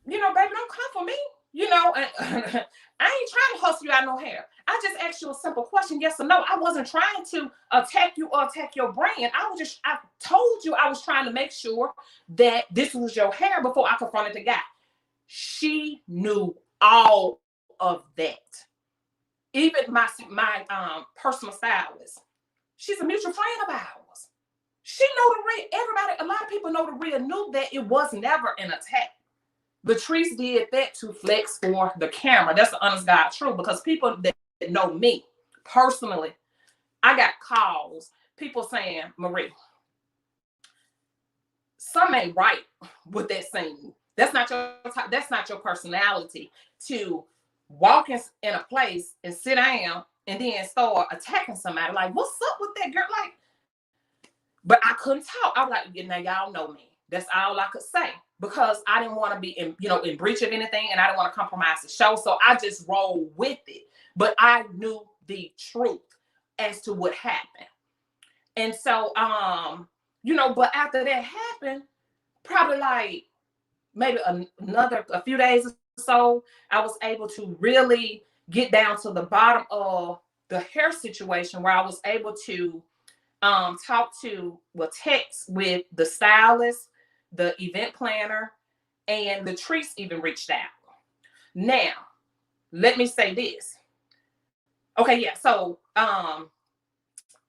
baby, don't come for me. And I ain't trying to hustle you out no hair. I just asked you a simple question, yes or no. I wasn't trying to attack you or attack your brand. I told you I was trying to make sure that this was your hair before I confronted the guy. She knew all of that. Even my personal stylist, she's a mutual friend of ours. She know the real. Everybody, a lot of people know the real, knew that it was never an attack. Latrice did that to flex for the camera. That's the honest God truth, because people that know me personally, I got calls, people saying, Marie, something ain't right with that scene. That's not your personality to walk in a place and sit down and then start attacking somebody. Like, what's up with that girl? Like, but I couldn't talk. I was like, now y'all know me. That's all I could say, because I didn't want to be in breach of anything, and I didn't want to compromise the show. So I just rolled with it. But I knew the truth as to what happened. And so, but after that happened, probably like maybe a few days or so, I was able to really get down to the bottom of the hair situation, where I was able to text with the stylist, the event planner, and Latrice even reached out. Now, let me say this. Okay, yeah. So I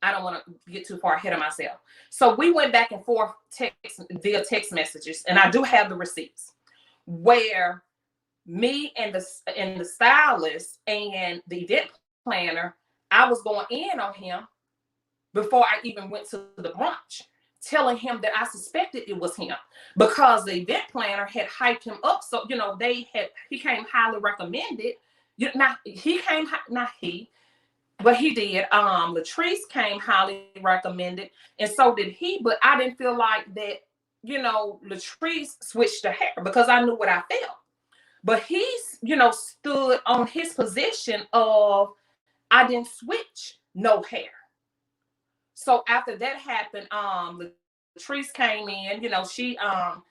don't want to get too far ahead of myself. So we went back and forth via text messages, and I do have the receipts where me and the stylist and the event planner, I was going in on him before I even went to the brunch, telling him that I suspected it was him, because the event planner had hyped him up. So, he came highly recommended. But he did. Latrice came highly recommended, and so did he. But I didn't feel like that, Latrice switched the hair, because I knew what I felt. But he, stood on his position of, I didn't switch no hair. So after that happened, Latrice came in, she and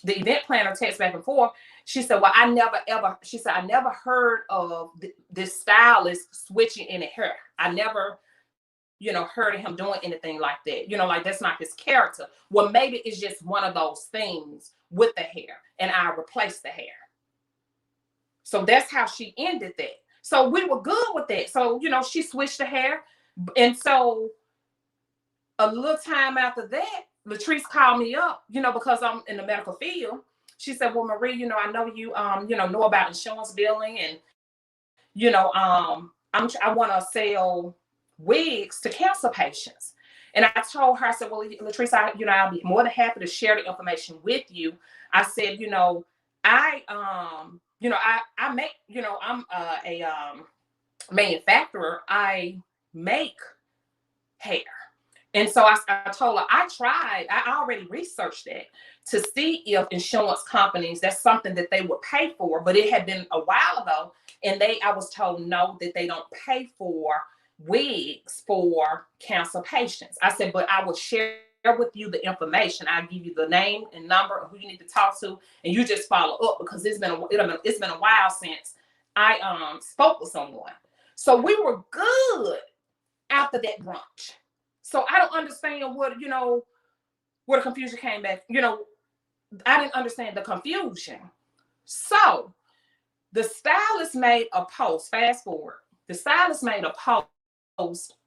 the event planner text back and forth. She said, well, I never heard of this stylist switching any hair. I never, heard of him doing anything like that. Like, that's not his character. Well, maybe it's just one of those things with the hair, and I replaced the hair. So that's how she ended that. So we were good with that. So, she switched the hair. And so a little time after that, Latrice called me up, because I'm in the medical field. She said, well, Marie, I know you, know about insurance billing, and, I want to sell wigs to cancer patients. And I told her, I said, well, Latrice, I'll be more than happy to share the information with you. I said, I make, I'm a manufacturer. I make hair. And so I told her, I already researched that to see if insurance companies, that's something that they would pay for, but it had been a while ago. And I was told no, that they don't pay for wigs for cancer patients. I said, but I will share with you the information. I'll give you the name and number of who you need to talk to, and you just follow up, because it's been a while since I spoke with someone. So we were good after that brunch. So I don't understand where the confusion came back. I didn't understand the confusion. So the stylist made a post, fast forward. The stylist made a post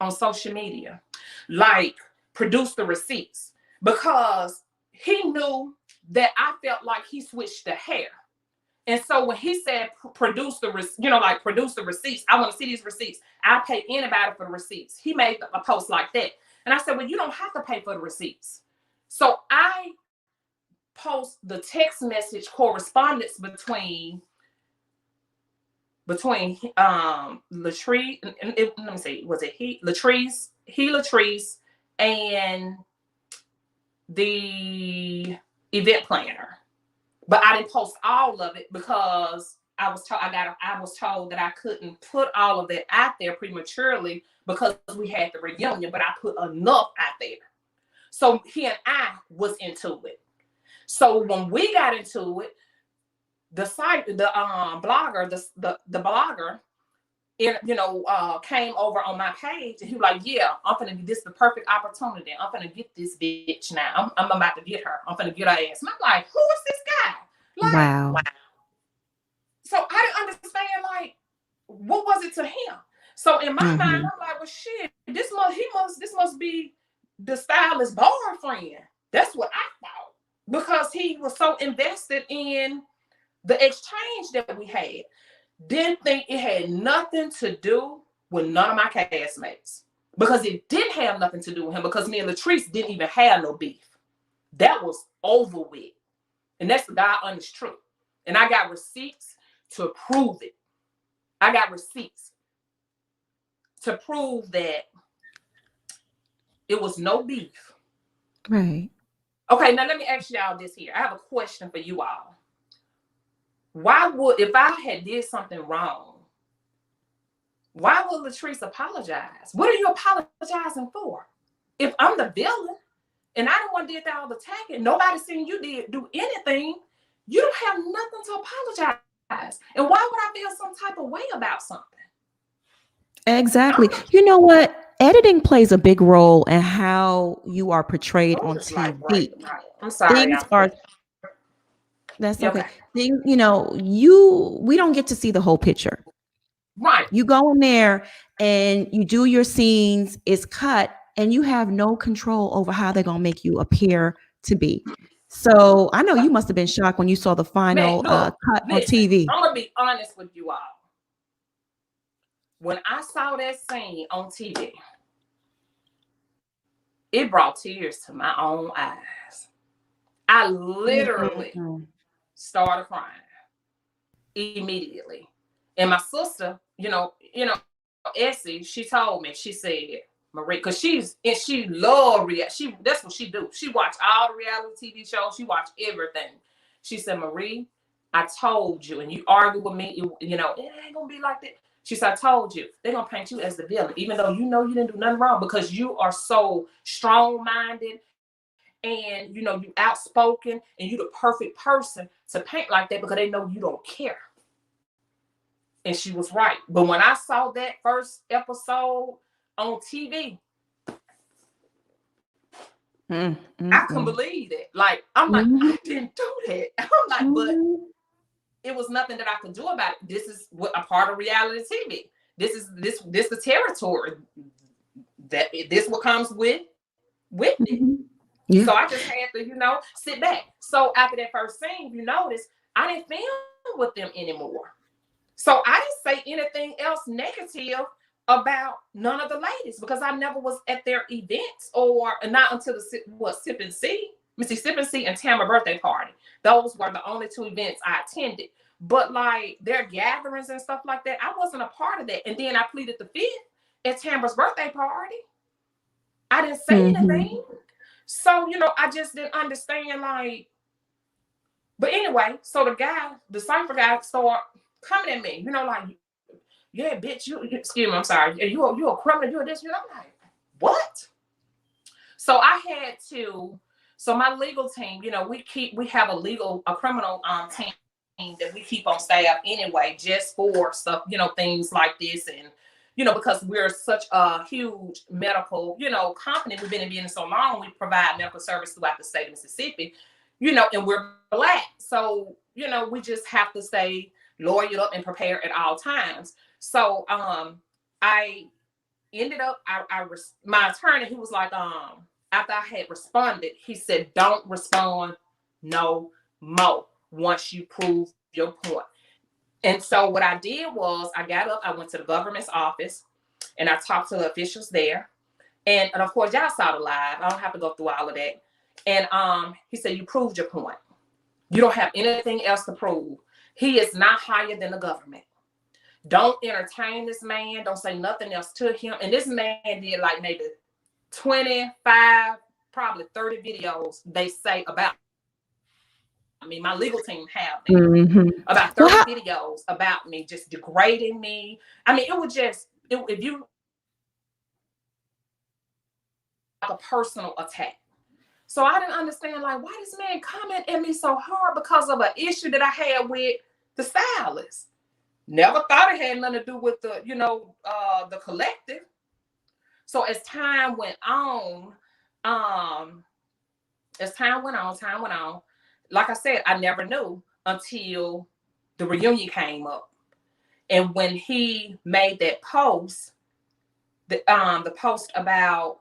on social media, like, produce the receipts, because he knew that I felt like he switched the hair. And so when he said produce the receipts, I want to see these receipts. I'll pay anybody for the receipts. He made a post like that. And I said, well, you don't have to pay for the receipts. So I post the text message correspondence between Latrice, let me see, was it Latrice, and the event planner. But I didn't post all of it because I was told that I couldn't put all of that out there prematurely because we had the reunion, but I put enough out there. So he and I was into it. So when we got into it, the blogger, came over on my page, and he was like, yeah, this is the perfect opportunity. I'm gonna get this bitch now. I'm about to get her. I'm gonna get her ass. And I'm like, who is this guy? Like, wow. So I didn't understand, like, what was it to him? So in my mind, I'm like, well, shit, this must be the stylist boyfriend. That's what I thought, because he was so invested in the exchange that we had. Didn't think it had nothing to do with none of my castmates, because it didn't have nothing to do with him, because me and Latrice didn't even have no beef. That was over with. And that's the God honest truth. And I got receipts to prove it. I got receipts to prove that it was no beef. Right. Okay, now let me ask y'all this here. I have a question for you all. If I had did something wrong, why would Latrice apologize? What are you apologizing for? If I'm the villain and I don't want to do all the attacking, nobody seen you do anything, you don't have nothing to apologize. And why would I feel some type of way about something? Exactly. You know what? Editing plays a big role in how you are portrayed on TV. Right. I'm sorry. That's okay. We don't get to see the whole picture. Right. You go in there and you do your scenes, it's cut, and you have no control over how they're going to make you appear to be. So I know you must have been shocked when you saw the final cut on TV. I'm going to be honest with you all. When I saw that scene on TV, it brought tears to my own eyes. I literally started crying immediately. And my sister, Essie, she told me, she said, Marie, because she loved reality. That's what she do. She watched all the reality TV shows. She watched everything. She said, Marie, I told you, and you argue with me, it ain't gonna be like that. She said, I told you, they're gonna paint you as the villain, even though you didn't do nothing wrong, because you are so strong-minded and you outspoken, and you're the perfect person to paint like that, because they know you don't care. And she was right. But when I saw that first episode on TV, I couldn't believe it. Like, I'm like, I didn't do that. I'm like, but it was nothing that I could do about it. This is a part of reality TV. This is the territory that this what comes with it. Yeah. So I just had to, sit back. So after that first scene, you notice I didn't film with them anymore. So I didn't say anything else negative about none of the ladies because I never was at their events or not until Sip and See, Sip and See and Tamara's birthday party. Those were the only 2 events I attended. But like their gatherings and stuff like that, I wasn't a part of that. And then I pleaded the 5th at Tamara's birthday party. I didn't say anything. So, I just didn't understand like, but anyway, so the cypher guy started coming at me, like, yeah, bitch, excuse me, I'm sorry. You a criminal, you a this, I'm like, what? So I had to, so my legal team, we have a criminal team that we keep on staff anyway, just for stuff, things like this. And, because we're such a huge medical, company, we've been in business so long, we provide medical service throughout the state of Mississippi, and we're Black. So, we just have to stay lawyered up and prepared at all times. So I ended up, my attorney, he was like, after I had responded, he said, don't respond no more once you prove your point. And so what I did was I got up, I went to the government's office and I talked to the officials there. And of course, y'all saw the live. I don't have to go through all of that. And he said, you proved your point. You don't have anything else to prove. He is not higher than the government. Don't entertain this man. Don't say nothing else to him. And this man did like maybe 25, probably 30 videos they say about me. My legal team have them. About 30 videos about me, just degrading me. I mean, it was just, if you, like a personal attack. So I didn't understand, like, why this man comment at me so hard because of an issue that I had with the stylist. Never thought it had nothing to do with the, the collective. So as time went on, like I said, I never knew until the reunion came up. And when he made that post, the post about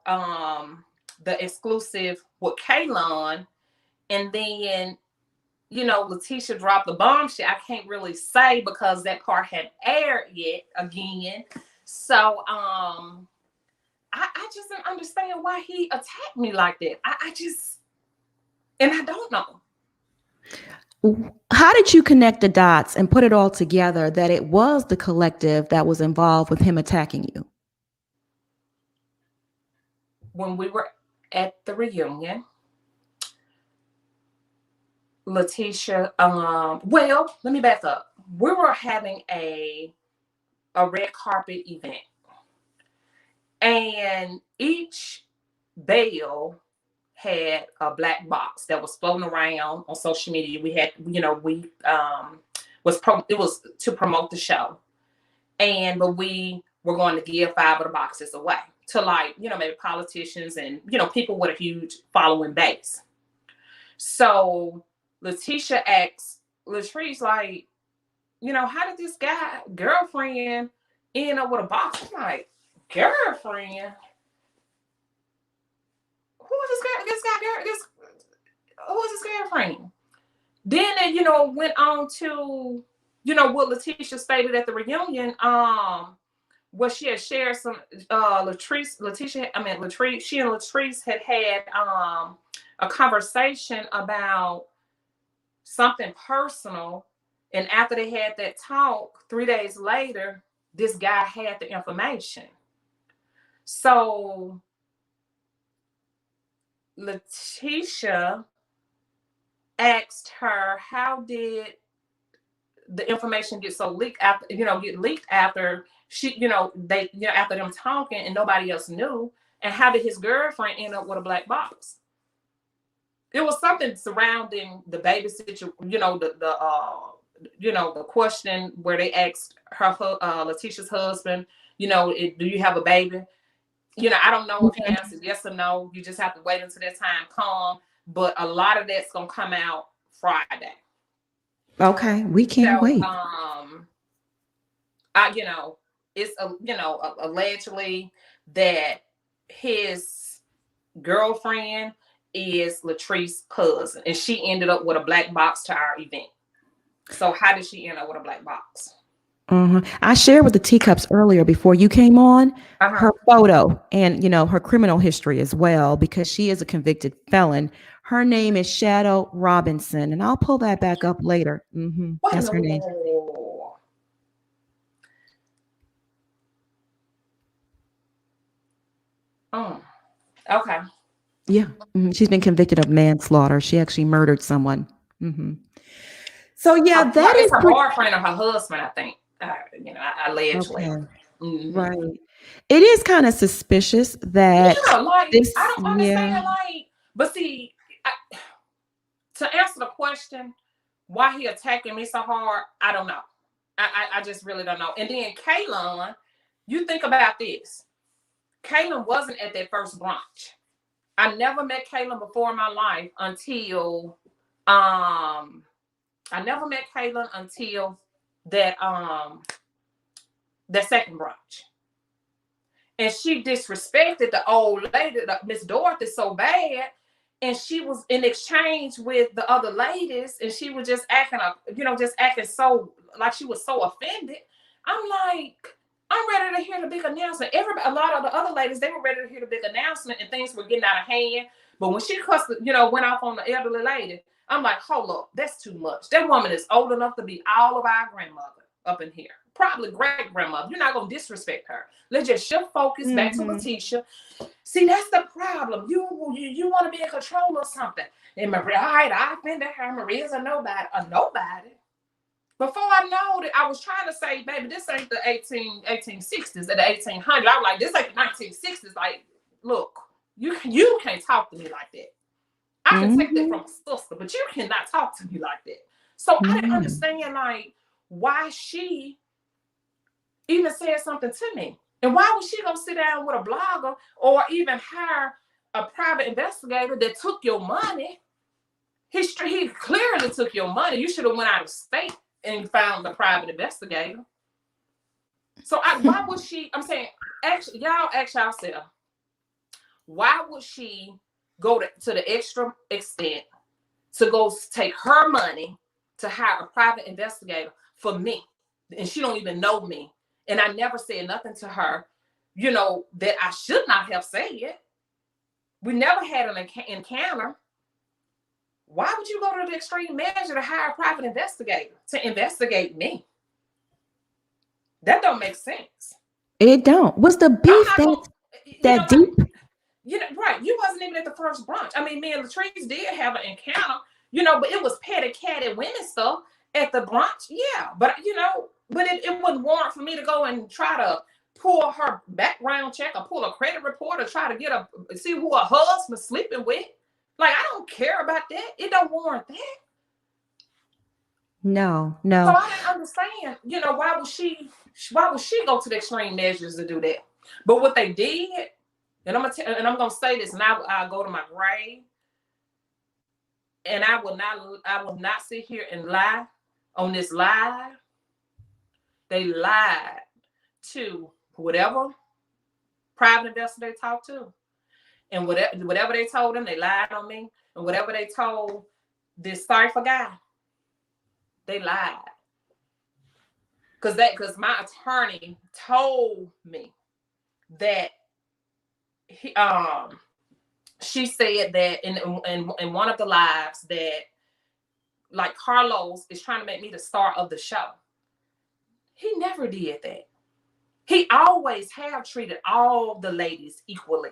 the exclusive with Kaylon, and then Letitia dropped the bombshell. I can't really say because that part hadn't aired yet again. So I just didn't understand why he attacked me like that. And I don't know. How did you connect the dots and put it all together that it was the collective that was involved with him attacking you? When we were at the reunion, Letitia, well, let me back up. We were having a red carpet event. And each Belle had a black box that was floating around on social media. We had, it was to promote the show. But we were going to give 5 of the boxes away to maybe politicians and, people with a huge following base. So Letitia asked Latrice, like, how did this girlfriend end up with a box? I'm like, girlfriend? Who is this girlfriend? Then it, went on to, what Letitia stated at the reunion, where she had shared some, Latrice, she and Latrice had a conversation about something personal. And after they had that talk, 3 days later, this guy had the information. So Letitia asked her, how did the information get so leaked after, get leaked after she, after them talking and nobody else knew? And how did his girlfriend end up with a black box? It was something surrounding the baby situation, the question where they asked her, Letitia's husband, do you have a baby? I don't know if he answered yes or no. You just have to wait until that time comes. But a lot of that's gonna come out Friday. Okay, we can't wait. It's allegedly that his girlfriend is Latrice's cousin, and she ended up with a black box to our event. So how did she end up with a black box? I shared with the teacups earlier before you came on her photo and, you know, her criminal history as well, because she is a convicted felon. Her name is Shadow Robinson, and I'll pull that back up later. That's her name. Okay. Yeah. She's been convicted of manslaughter. She actually murdered someone. So yeah, that is her boyfriend or her husband, I think. You know, allegedly. okay. Right. It is kind of suspicious that like this, I don't understand. Like, but see, to answer the question, why he attacking me so hard, I don't know. I just really don't know. And then Kaylin, you think about this. Kaylin wasn't at that first brunch. I never met Kaylin before in my life until that second brunch. And she disrespected the old lady, Miss Dorothy, so bad. And she was in exchange with the other ladies, and she was just acting so like she was so offended. I'm like, I'm ready to hear the big announcement. A lot of the other ladies, they were ready to hear the big announcement, and things were getting out of hand. But when she cussed, went off on the elderly lady, I'm like, hold up, that's too much. That woman is old enough to be all of our grandmother up in here. Probably great grandmother. You're not gonna disrespect her. Let's just shift focus back to Letitia. See, that's the problem. You want to be in control of something. And Maria, all right, I offended her. Maria's a nobody. Before I know that, I was trying to say, baby, this ain't the 1860s or the 1800s. I was like, this ain't the 1960s. Like, look, you can't talk to me like that. I can take that from a sister, but you cannot talk to me like that. So I didn't understand, like, why she even said something to me. And why was she gonna sit down with a blogger or even hire a private investigator that took your money? He clearly took your money. You should have went out of state and found the private investigator. So why would she? I'm saying, actually, y'all ask yourself, why would she go to the extra extent to go take her money to hire a private investigator for me? And she don't even know me. And I never said nothing to her, that I should not have said. We never had an encounter. Why would you go to the extreme measure to hire a private investigator to investigate me? That don't make sense. It don't. What's the beef that deep? Right. You wasn't even at the first brunch. I mean, me and Latrice did have an encounter, but it was petty catty women stuff at the brunch. Yeah. But, but it wouldn't warrant for me to go and try to pull her background check or pull a credit report or try to see who her husband's sleeping with. Like, I don't care about that. It don't warrant that. No. So I didn't understand, why would she go to the extreme measures to do that? But what they did, and I'm gonna say this, and I'll go to my grave, and I will not sit here and lie on this live. They lied to whatever private investor they talked to. And whatever they told them, they lied on me. And whatever they told this cipher guy, they lied. Because my attorney told me that she said that in one of the lives that, like, Carlos is trying to make me the star of the show. He never did that. He always have treated all the ladies equally.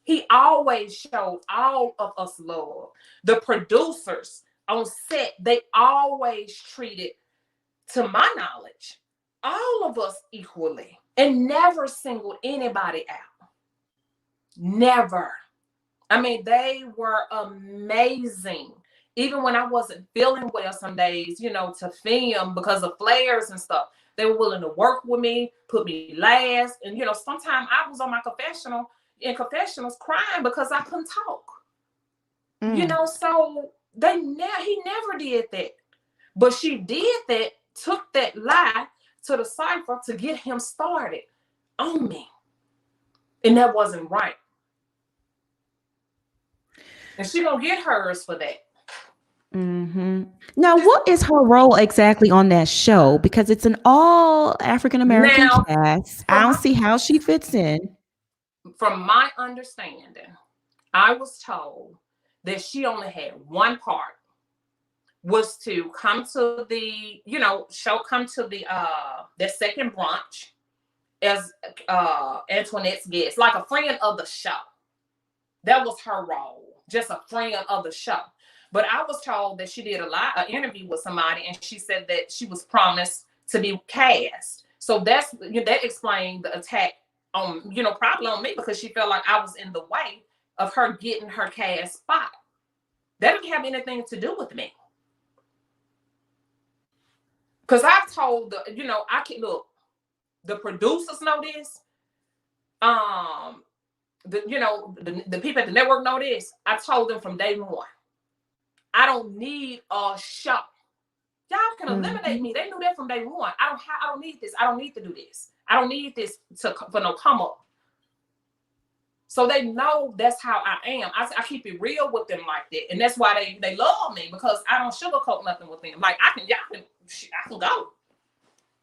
He always showed all of us love. The producers on set, they always treated, to my knowledge, all of us equally and never singled anybody out. Never. I mean, they were amazing. Even when I wasn't feeling well some days, to film because of flares and stuff, they were willing to work with me, put me last. And, sometimes I was on my confessionals crying because I couldn't talk. So he never did that. But she did that, took that lie to the cipher to get him started on me. And that wasn't right. And she gonna get hers for that. Now, what is her role exactly on that show? Because it's an all African American Now, cast. I don't see how she fits in. From my understanding, I was told that she only had one part, was to come to the, come to the second brunch as Antoinette's guest, like a friend of the show. That was her role, just a friend of the show. But I was told that she did an interview with somebody, and she said that she was promised to be cast. So that explained the attack on, probably on me, because she felt like I was in the way of her getting her cast spot. That didn't have anything to do with me. Because I've told I can look, the producers know this. The people at the network know this. I told them from day one, I don't need a show. Y'all can eliminate me. They knew that from day one. I don't need this. I don't need to do this. I don't need this for no come up. So they know that's how I am. I keep it real with them like that, and that's why they love me, because I don't sugarcoat nothing with them. Like I can go.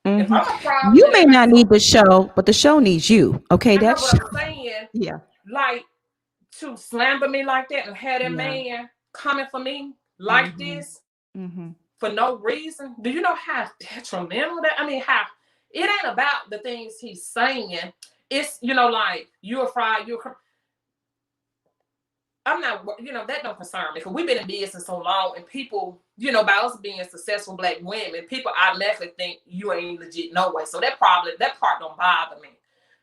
If I'm a problem, you may not need the show, but the show needs you. Okay, that's what I'm saying. Yeah. Like, to slander me like that and have that man coming for me like this for no reason. Do you know how detrimental that? I mean, how it ain't about the things he's saying. It's, like, you're a fraud, I'm not, that don't concern me, because we've been in business so long, and people, by us being successful Black women, people automatically think you ain't legit no way. So that part don't bother me.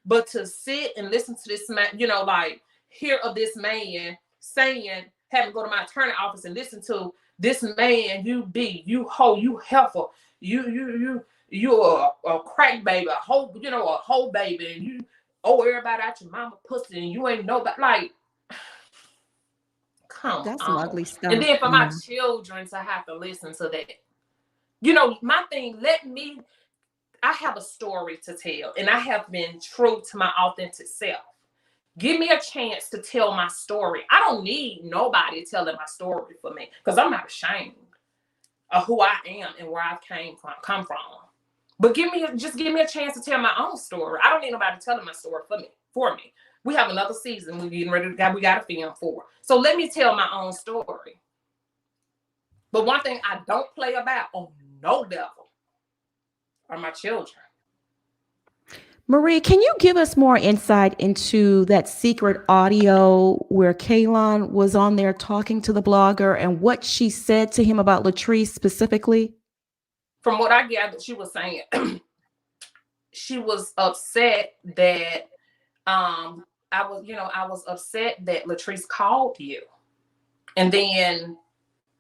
But to sit and listen to this man, like, hear of this man saying, having to go to my attorney office and listen to this man, you hoe, you heifer, you're a crack baby, a whole baby, and you owe everybody out your mama pussy, and you ain't nobody. Like, come That's on. some ugly stuff. And then for my children to have to listen to that. My thing, I have a story to tell, and I have been true to my authentic self. Give me a chance to tell my story. I don't need nobody telling my story for me, because I'm not ashamed of who I am and where I come from. But give me a chance to tell my own story. I don't need nobody telling my story for me. We have another season we're getting ready to we got a film for. So let me tell my own story. But one thing I don't play about on no level are my children. Marie, can you give us more insight into that secret audio where Kaylon was on there talking to the blogger, and what she said to him about Latrice specifically? From what I gathered, she was saying she was upset that I was upset that Latrice called you. And then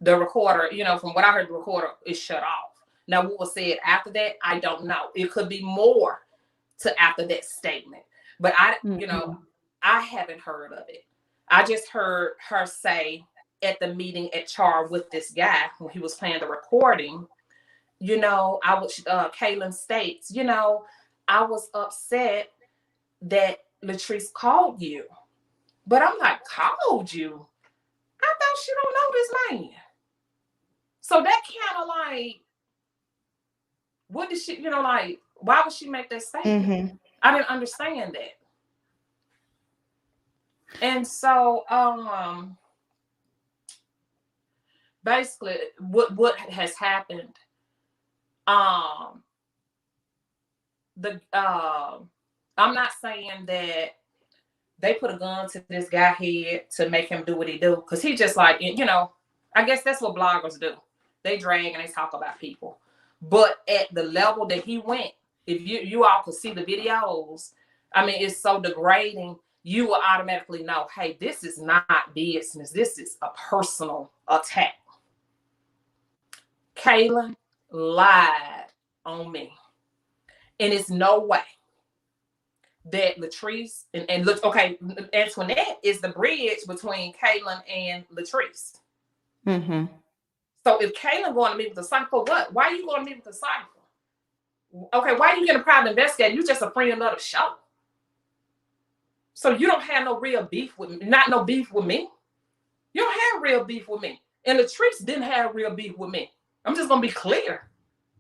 the recorder, from what I heard, the recorder is shut off. Now, what was said after that, I don't know. It could be more to after that statement. But I haven't heard of it. I just heard her say at the meeting at Char with this guy when he was playing the recording, Kaylin states, I was upset that Latrice called you. But I'm like, called you? I thought she don't know this man. So that kind of like, what did she, why would she make that statement? I didn't understand that. And so basically what has happened, I'm not saying that they put a gun to this guy's head to make him do what he do, because he just like, I guess that's what bloggers do. They drag and they talk about people. But at the level that he went, if you all could see the videos, I mean, it's so degrading. You will automatically know, hey, this is not business. This is a personal attack. Kaylin lied on me. And it's no way that Latrice and look, okay, Antoinette is the bridge between Kaylin and Latrice. So if Kaylin going to meet with the cipher, for what? Why are you going to meet with the cipher? Okay, why are you getting a private investigator? You just a friend of the show. So you don't have no real beef with me, not no beef with me. You don't have real beef with me. And Latrice didn't have real beef with me. I'm just gonna be clear.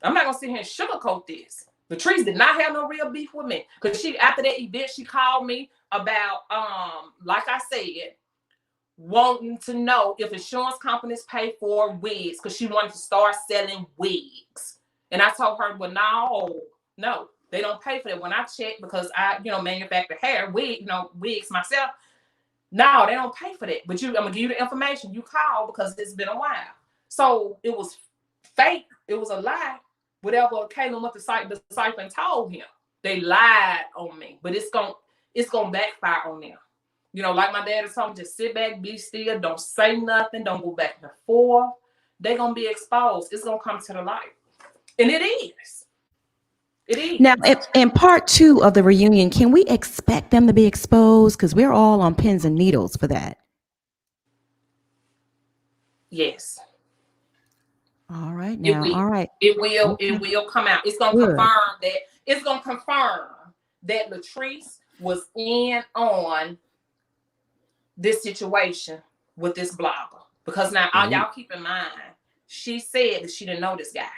I'm not gonna sit here and sugarcoat this. Latrice did not have no real beef with me. Because she, after that event, she called me about like I said, wanting to know if insurance companies pay for wigs, because she wanted to start selling wigs. And I told her, well, no, they don't pay for that. When I checked, because I, manufacture hair, wigs myself, no, they don't pay for that. But I'm gonna give you the information. You call because it's been a while. So it was fake. It was a lie. Whatever Kaylin went to cipher and told him, they lied on me. But it's gonna backfire on them. Like my dad told me, just sit back, be still, don't say nothing, don't go back and forth. They're gonna be exposed. It's gonna come to the light, and it is. It is. Now, in part 2 of the reunion, can we expect them to be exposed? Because we're all on pins and needles for that. Yes. All right. Now, all right. It will come out. It's gonna confirm that. It's gonna confirm that Latrice was in on this situation with this blogger. Because now, y'all keep in mind, she said that she didn't know this guy.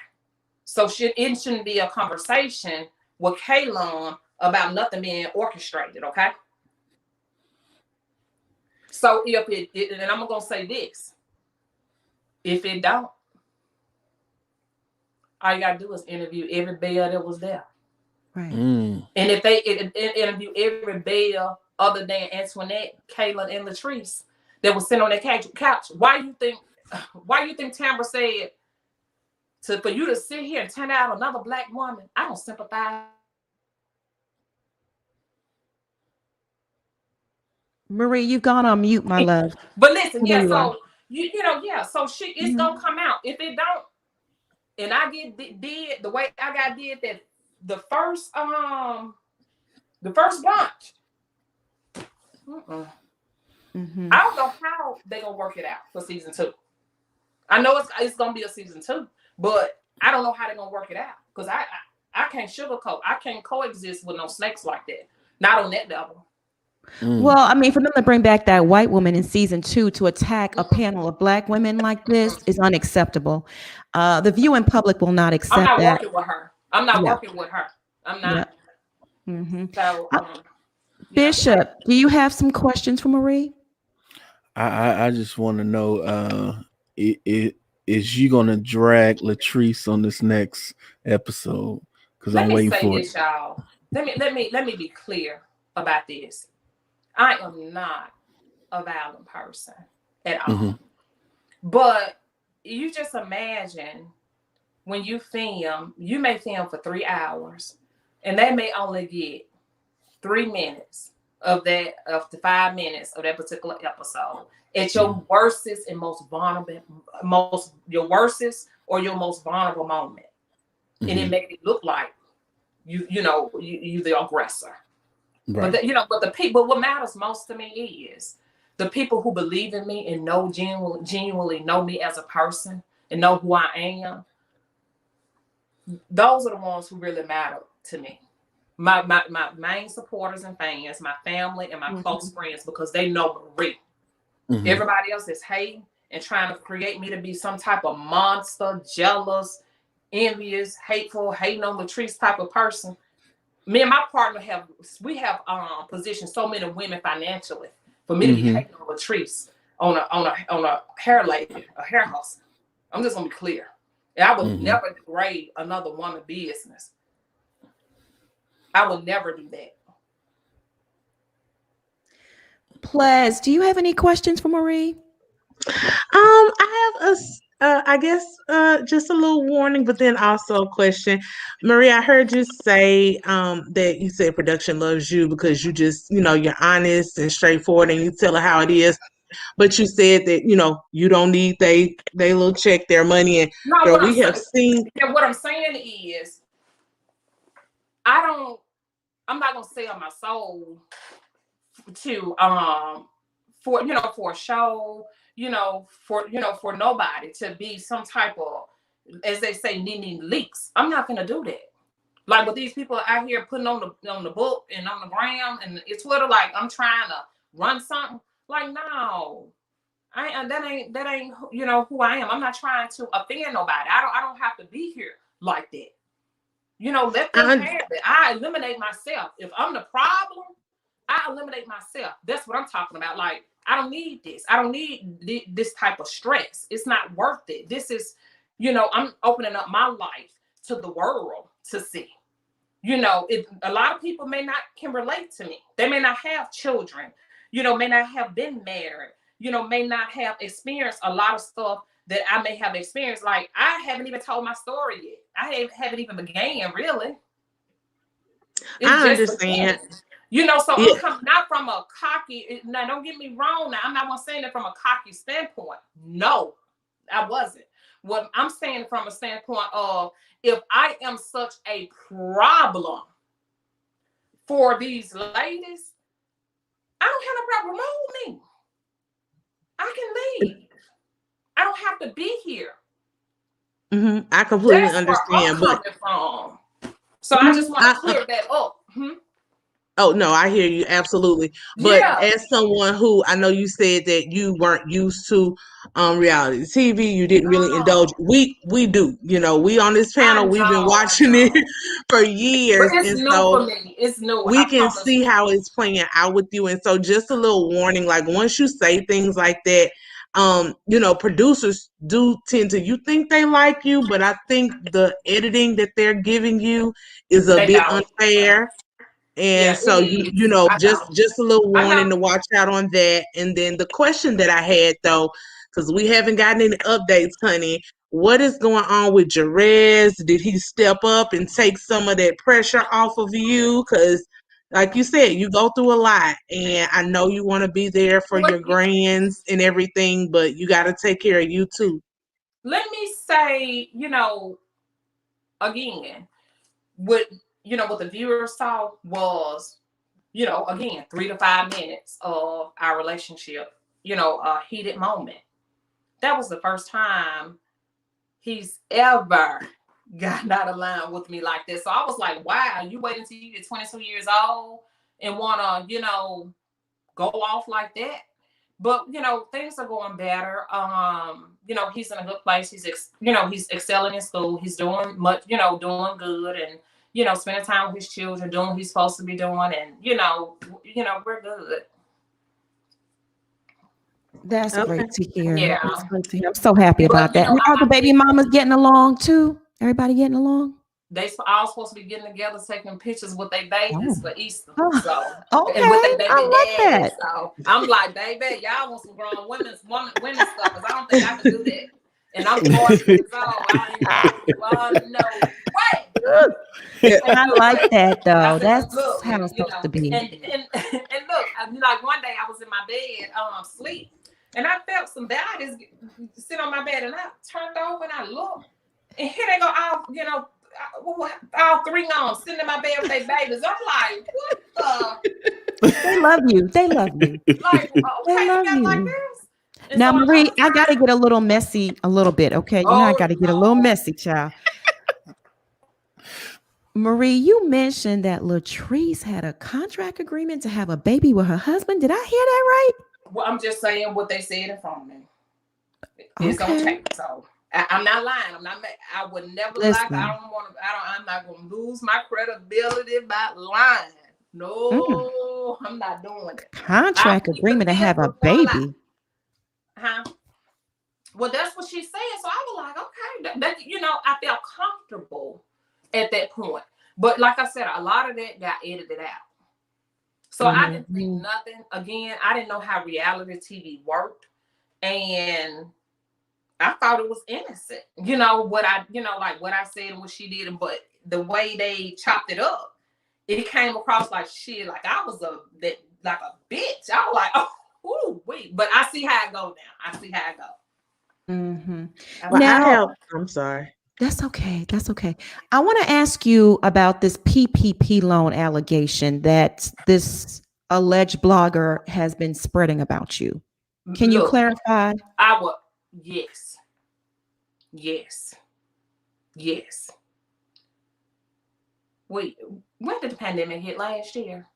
So it shouldn't be a conversation with Kaylin about nothing being orchestrated, okay? So if it and I'm gonna say this, if it don't, all you gotta do is interview every Belle that was there. Right. And if they interview every Belle other than Antoinette, Kaylin, and Latrice that was sitting on that couch, why you think Tambra said for you to sit here and turn out another black woman? I don't sympathize. Marie, you've gone on mute, my love. But listen, There yeah, you so so it's gonna come out. If it don't, and I get did the way I got did that the first bunch. I don't know how they're gonna work it out for season 2. I know it's gonna be a season 2, but I don't know how they're gonna work it out, because I can't sugarcoat. I can't coexist with no snakes like that. Not on that level. Well, I mean, for them to bring back that white woman in season 2 to attack a panel of black women like this is unacceptable. The viewing public will not accept that. I'm not working with her. I'm not working with her. I'm not. So, Bishop, do you have some questions for Marie? I just want to know, is you gonna drag Latrice on this next episode? Because I'm waiting for it. Y'all. Let me be clear about this. I am not a violent person at all. But you just imagine when you film, you may film for 3 hours, and they may only get 3 minutes of the 5 minutes of that particular episode at your worstest and most vulnerable, your worstest or your most vulnerable moment, and it make it look like you the aggressor. Right. But the people, what matters most to me is the people who believe in me and know genuinely know me as a person and know who I am. Those are the ones who really matter to me. My main supporters and fans, my family and my close friends, because they know Marie. Everybody else is hating and trying to create me to be some type of monster, jealous, envious, hateful, hating on Latrice type of person. Me and my partner have positioned so many women financially for me to be hating on Latrice on a hair lady, a hair hustle. I'm just gonna be clear. And I would never degrade another woman's business. I would never do that. Ples, do you have any questions for Marie? I have I guess just a little warning, but then also a question. Marie, I heard you say that you said production loves you because you just, you're honest and straightforward and you tell her how it is. But you said that, you don't need they little check, their money. And no, we have seen. And what I'm saying is, I'm not gonna sell my soul to for a show, for nobody to be some type of, as they say, nene leaks. I'm not gonna do that. Like what these people out here putting on the book and on the ground and it's Twitter, like I'm trying to run something. Like, no, That ain't you know who I am. I'm not trying to offend nobody. I don't have to be here like that. You know, let them have it. I eliminate myself. If I'm the problem, I eliminate myself. That's what I'm talking about. Like, I don't need this. I don't need this type of stress. It's not worth it. This is, you know, I'm opening up my life to the world to see. You know, a lot of people can relate to me. They may not have children, you know, may not have been married, you know, may not have experienced a lot of stuff that I may have experienced. Like, I haven't even told my story yet. I haven't even began, really. I understand. You know, so I'm coming not from a cocky, now don't get me wrong. Now, I'm not saying it from a cocky standpoint. No, I wasn't. What I'm saying from a standpoint of, if I am such a problem for these ladies, I don't have no problem. Remove me. I can leave. I don't have to be here. Mm-hmm. I completely understand. Where I'm coming from. So I just want to clear that up. Oh, no, I hear you. Absolutely. But as someone who, I know you said that you weren't used to reality TV, you didn't really indulge. We do, you know, we on this panel, we've been watching it for years. But it's new for me. It's new. We can see how it's playing out with you. And so just a little warning, like once you say things like that, you know, producers do tend to, you think they like you, but I think the editing that they're giving you is a bit unfair. And so you know, just a little warning to watch out on that. And then the question that I had though, because we haven't gotten any updates, honey, what is going on with Jerez? Did he step up and take some of that pressure off of you? Because like you said, you go through a lot, and I know you want to be there for your grands and everything, but you got to take care of you too. Let me say, you know, again, what the viewers saw was, you know, again, 3 to 5 minutes of our relationship, you know, a heated moment. That was the first time he's ever gotten out of line with me like this. So I was like, wow, you wait until you get 22 years old and want to, you know, go off like that. But, you know, things are going better. You know, he's in a good place. He's excelling in school. He's doing doing good, and, you know, spending time with his children, doing what he's supposed to be doing. And, you know, we're good. That's great to hear. Yeah. That's great to hear. I'm so happy about that. And are the baby mamas getting along too? Everybody getting along? They all supposed to be getting together, taking pictures with their babies for Easter. So, okay, and with their baby I like that. So I'm like, baby, y'all want some grown women stuff, because I don't think I can do that. And I'm 40 years old. I ain't no way. And I like that though. That's how it's supposed to be. And look, like one day I was in my bed, sleep, and I felt some bodies sit on my bed, and I turned over and I looked, and here they go, all 3 on sitting in my bed with their babies. I'm like, what the? They love you. They love you. Like, okay, they love you. Like this. And now, so Marie, I got to get a little messy a little bit, okay? You know, I got to get a little messy, child. Marie, you mentioned that Latrice had a contract agreement to have a baby with her husband. Did I hear that right? Well, I'm just saying what they said in front of me. It's okay. So I'm not lying. I would never lie. I'm not going to lose my credibility by lying. No, I'm not doing it. Contract agreement to have a baby. Well, that's what she said. So I was like, okay, that I felt comfortable at that point. But like I said, a lot of that got edited out. So I didn't think nothing. Again, I didn't know how reality TV worked. And I thought it was innocent. You know, what I said and what she did. But the way they chopped it up, it came across like shit. Like I was like a bitch. I was like, oh, wait. But I see how it go now. I see how it go. Mm-hmm. Now, I'm sorry. That's okay. That's okay. I want to ask you about this PPP loan allegation that this alleged blogger has been spreading about you. Can you clarify? Yes. Wait, when did the pandemic hit? Last year?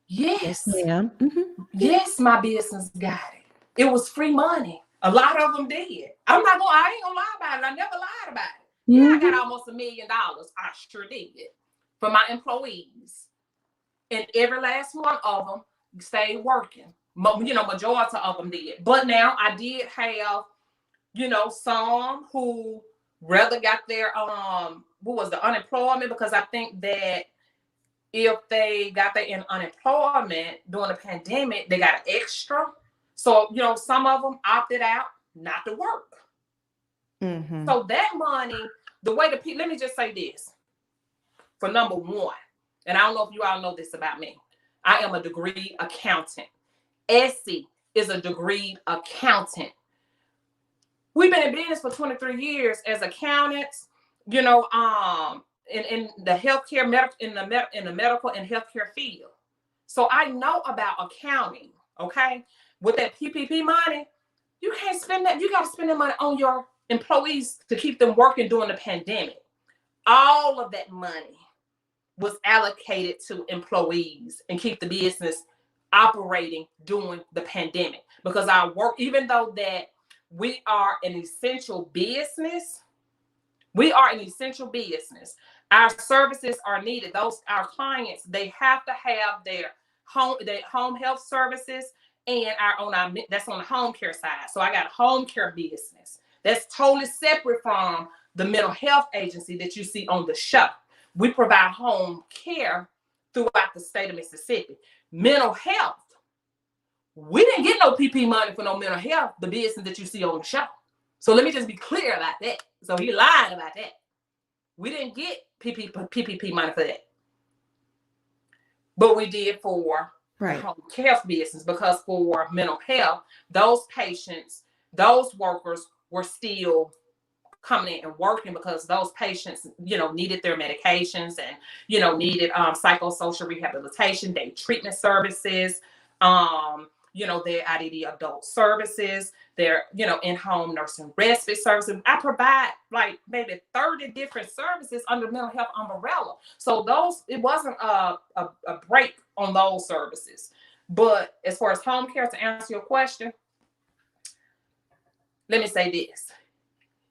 Yes. Yes, ma'am. Mm-hmm. Yes, my business got it. It was free money. A lot of them did. I ain't gonna lie about it. I never lied about it. Yeah, I got almost $1 million. I sure did for my employees. And every last one of them stayed working. Majority of them did. But now I did have, some who rather got their the unemployment, because I think that if they got their unemployment during the pandemic, they got extra. So, some of them opted out not to work. Mm-hmm. So that money, the way let me just say this. For number one, and I don't know if you all know this about me, I am a degree accountant. Essie is a degree accountant. We've been in business for 23 years as accountants, in the healthcare, in the medical and healthcare field. So I know about accounting, okay? With that PPP money, you can't spend that. You got to spend the money on your employees to keep them working during the pandemic. All of that money was allocated to employees and keep the business operating during the pandemic. Because our work, even though that we are an essential business, our services are needed. Our clients, they have to have their home health services, and that's on the home care side. So I got a home care business that's totally separate from the mental health agency that you see on the show. We provide home care throughout the state of Mississippi. Mental health, we didn't get no PP money for no mental health, the business that you see on the show. So let me just be clear about that. So he lied about that. We didn't get PPP money for that. But we did for the home care business, because for mental health, those patients, those workers were still coming in and working, because those patients, needed their medications and, needed psychosocial rehabilitation, day treatment services, their IDD adult services, their, in-home nursing respite services. I provide like maybe 30 different services under mental health umbrella. So it wasn't a break on those services. But as far as home care, to answer your question, let me say this.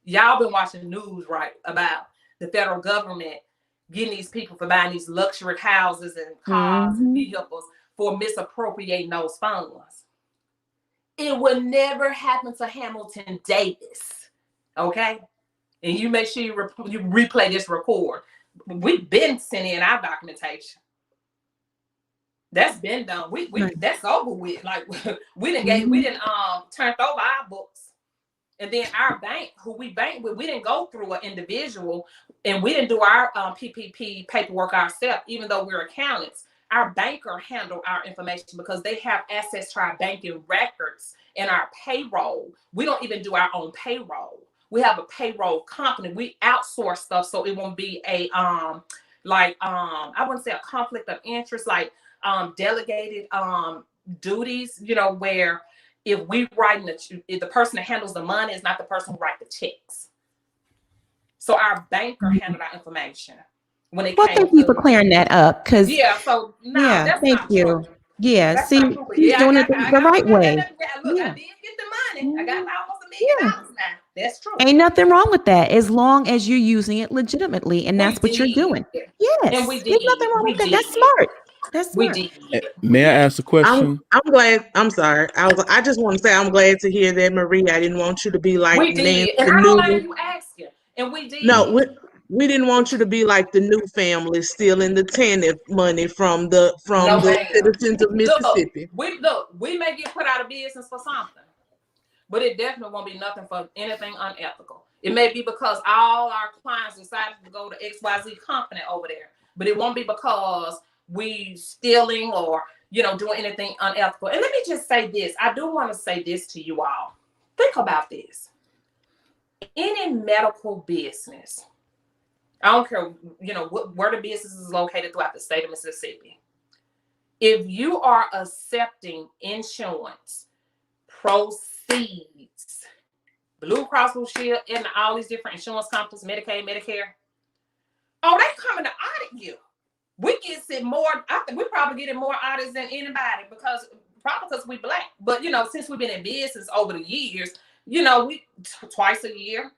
Y'all been watching news, right, about the federal government getting these people for buying these luxury houses and cars and vehicles for misappropriating those funds. It would never happen to Hamilton Davis, okay? And you make sure you replay this record. We've been sending in our documentation. That's been done. That's over with. Like we didn't turn over our books. And then our bank, who we bank with, we didn't go through an individual, and we didn't do our PPP paperwork ourselves, even though we're accountants. Our banker handled our information because they have access to our banking records and our payroll. We don't even do our own payroll. We have a payroll company. We outsource stuff so it won't be a I wouldn't say a conflict of interest, like delegated duties, where if we if the person that handles the money is not the person who writes the checks. So our banker handled our information. Thank you for clearing that up. That's thank you. True. Yeah, that's see, he's doing it the right way. Look, I did get the money. I got almost $1 million now. That's true. Ain't nothing wrong with that, as long as you're using it legitimately, and that's what you're doing. Yes, and we did. There's nothing wrong with that. That's smart. That's smart. We did. May I ask a question? I'm glad. I'm sorry. I just want to say I'm glad to hear that, Marie. I didn't want you to be like we did, Nancy and I don't mind you asking. And we did. No, we didn't want you to be like the new family stealing the TANF money from the citizens of Mississippi. We may get put out of business for something, but it definitely won't be nothing for anything unethical. It may be because all our clients decided to go to XYZ company over there, but it won't be because we stealing or doing anything unethical. And let me just say this. I do want to say this to you all. Think about this. Any medical business, I don't care, where the business is located throughout the state of Mississippi. If you are accepting insurance, proceeds, Blue Cross Blue Shield, and all these different insurance companies, Medicaid, Medicare, they coming to audit you. We get more. I think we probably getting more audits than anybody, because probably because we Black. But, since we've been in business over the years, we twice a year,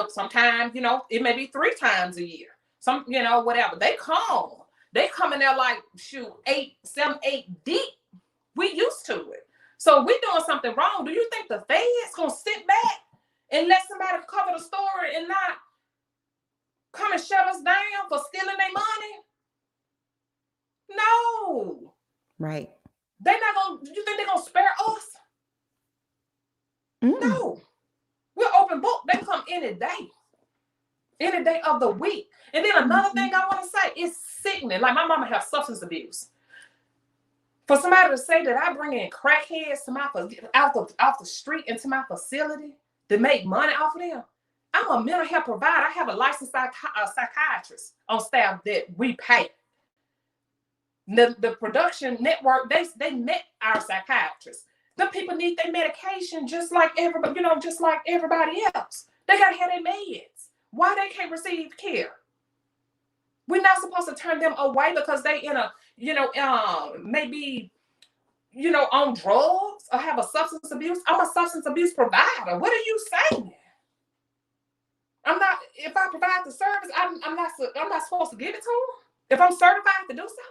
sometimes, it may be 3 times a year. Some, whatever. They come in there like, shoot, 8, 7, 8 deep. We used to it. So we doing something wrong. Do you think the Fed's going to sit back and let somebody cover the story and not come and shut us down for stealing their money? No. Right. They're not going to, you think they're going to spare us? No. We're open book. They come any day of the week. And then another thing I want to say is sickening. Like my mama has substance abuse. For somebody to say that I bring in crackheads to off the street into my facility to make money off of them. I'm a mental health provider. I have a licensed psychiatrist on staff that we pay. The production network, they met our psychiatrists. The people need their medication just like everybody, just like everybody else. They gotta have their meds. Why they can't receive care? We're not supposed to turn them away because they in a, maybe, on drugs or have a substance abuse. I'm a substance abuse provider. What are you saying? I'm not. If I provide the service, I'm not supposed to give it to them. If I'm certified to do so.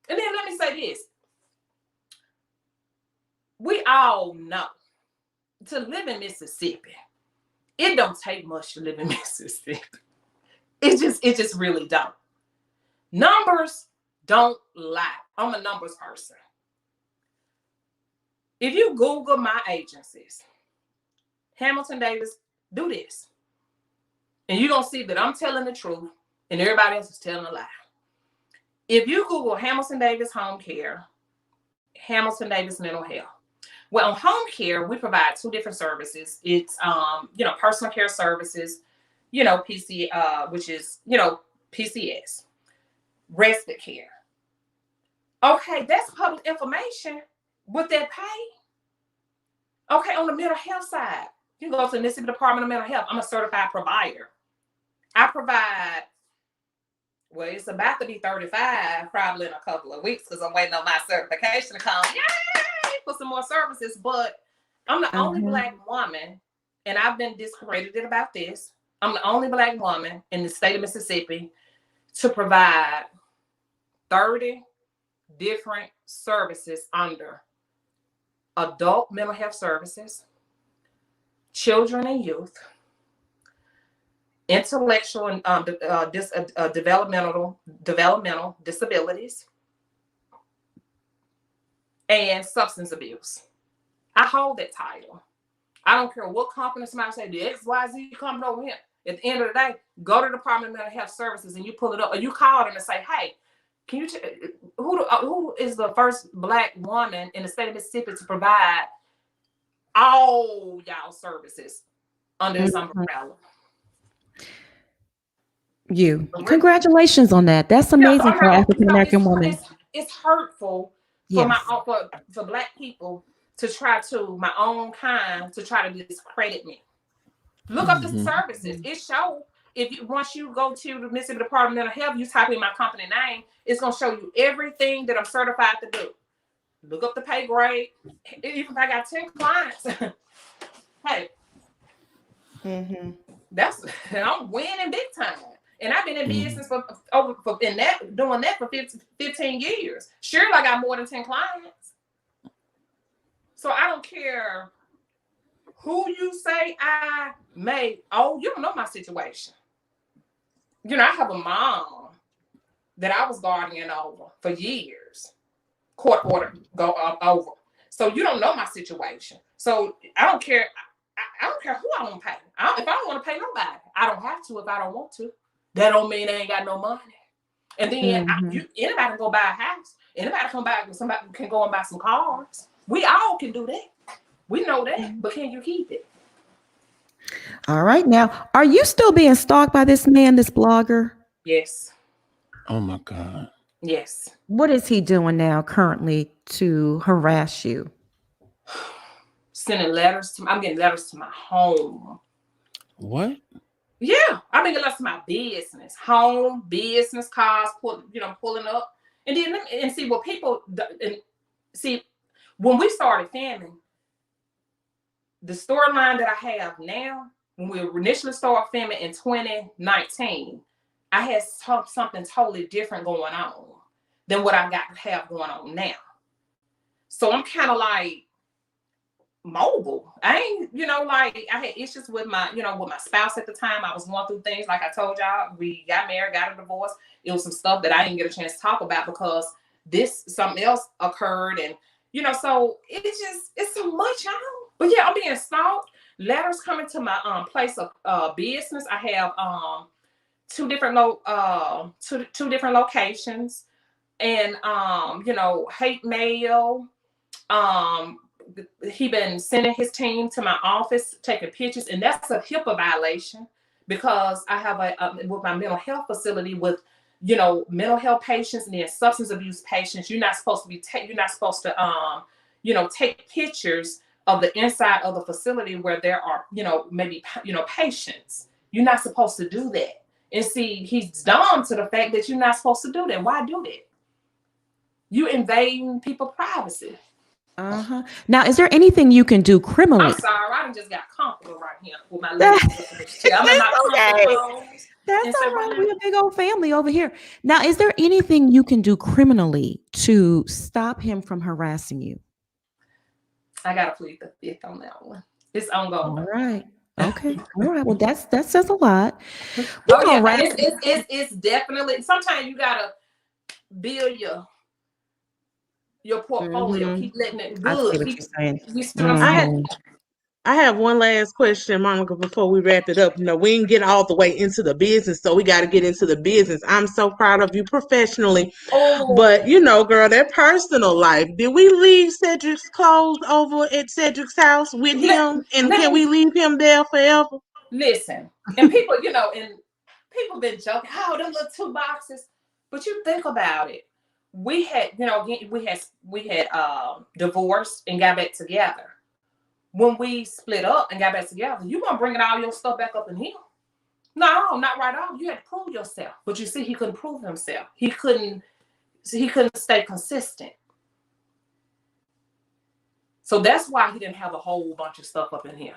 And then let me say this. We all know to live in Mississippi, it don't take much to live in Mississippi. It just really don't. Numbers don't lie. I'm a numbers person. If you Google my agencies, Hamilton Davis, do this. And you're going to see that I'm telling the truth and everybody else is telling a lie. If you Google Hamilton Davis Home Care, Hamilton Davis Mental Health. Well, on home care, we provide 2 different services. It's, personal care services, PC, which is, PCS, respite care. Okay, that's public information. Would that pay? Okay, on the mental health side, you go to the Mississippi Department of Mental Health. I'm a certified provider. I provide, well, it's about to be 35 probably in a couple of weeks because I'm waiting on my certification to come. Yay! For some more services, but I'm the only Black woman, and I've been discredited about this. I'm the only Black woman in the state of Mississippi to provide 30 different services under adult mental health services, children and youth, intellectual and developmental disabilities, and substance abuse. I hold that title. I don't care what company somebody say, the XYZ company over here. At the end of the day, go to the Department of Mental Health Services and you pull it up, or you call them and say, hey, can you who is the first Black woman in the state of Mississippi to provide all y'all services under this umbrella? You. Congratulations on that. That's amazing for an African American woman. It's hurtful for for Black people to try to, my own kind, to try to discredit me. Look up the services. It shows. Once you go to the Mississippi Department of Mental Health, you type in my company name, it's gonna show you everything that I'm certified to do. Look up the pay grade. Even if I got 10 clients, hey, I'm winning big time. And I've been in business doing that for 15 years. Surely I got more than 10 clients. So I don't care who you say I made. Oh, you don't know my situation. I have a mom that I was guardian over for years. Court order go over. So you don't know my situation. So I don't care. I don't care who I want to pay. If I don't want to pay nobody, I don't have to if I don't want to. That don't mean they ain't got no money. And then anybody can go buy a house. Anybody somebody can go and buy some cars. We all can do that. We know that, but can you keep it? All right. Now, are you still being stalked by this man, this blogger? Yes. Oh my God. Yes. What is he doing now currently to harass you? Sending letters I'm getting letters to my home. What? Yeah, I'm getting letters to my business, home, business, cars, pulling up, and then see what people see. when we started filming, the storyline that I have now, when we initially started filming in 2019, I had something totally different going on than what I have going on now. So I'm kind of like mobile. I ain't, like I had issues with my, with my spouse at the time. I was going through things, like I told y'all, we got married, got a divorce. It was some stuff that I didn't get a chance to talk about because something else occurred. And, so it's so much, y'all. But yeah, I'm being stalked. Letters coming to my place of business. I have two different locations, and hate mail. He been sending his team to my office, taking pictures, and that's a HIPAA violation because I have with my mental health facility with mental health patients and then substance abuse patients. You're not supposed to take pictures of the inside of the facility where there are maybe patients. You're not supposed to do that. And see, he's dumb to the fact that you're not supposed to do that. Why do that? You invading people's privacy. Now, is there anything you can do criminally? I'm sorry, I just got comfortable right here with my legs. I'm in my comfort zone. That's all right. We're a big old family over here. Now, is there anything you can do criminally to stop him from harassing you? I gotta plead the fifth on that one. It's ongoing. All right. Okay. All right. Well, that says a lot. It's definitely. Sometimes you gotta build your portfolio. Keep letting it good. I have one last question, Monica, before we wrap it up. We didn't get all the way into the business, so we got to get into the business. I'm so proud of you professionally. But, girl, that personal life. Did we leave Cedric's clothes over at Cedric's house with him? And can we leave him there forever? Listen, and people, and people been joking, oh, them little 2 boxes. But you think about it. We had, we had divorced and got back together. When we split up and got back together, you gonna bring all your stuff back up in here? No, not right off. You had to prove yourself. But you see, he couldn't prove himself. He couldn't stay consistent. So that's why he didn't have a whole bunch of stuff up in here.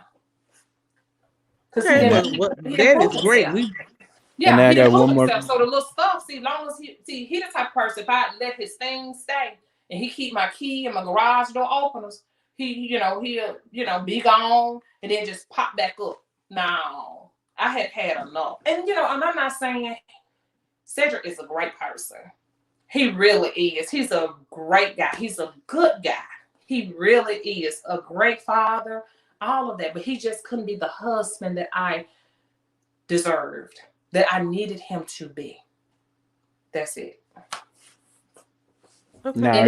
That is great. Yeah, he didn't hold himself. So the little stuff, he the type of person, if I let his things stay and he keep my key and my garage door openers, he'll be gone and then just pop back up. No, I had enough. And I'm not saying Cedric is a great person. He really is. He's a great guy. He's a good guy. He really is a great father, all of that. But he just couldn't be the husband that I deserved, that I needed him to be. That's it. Okay. Now,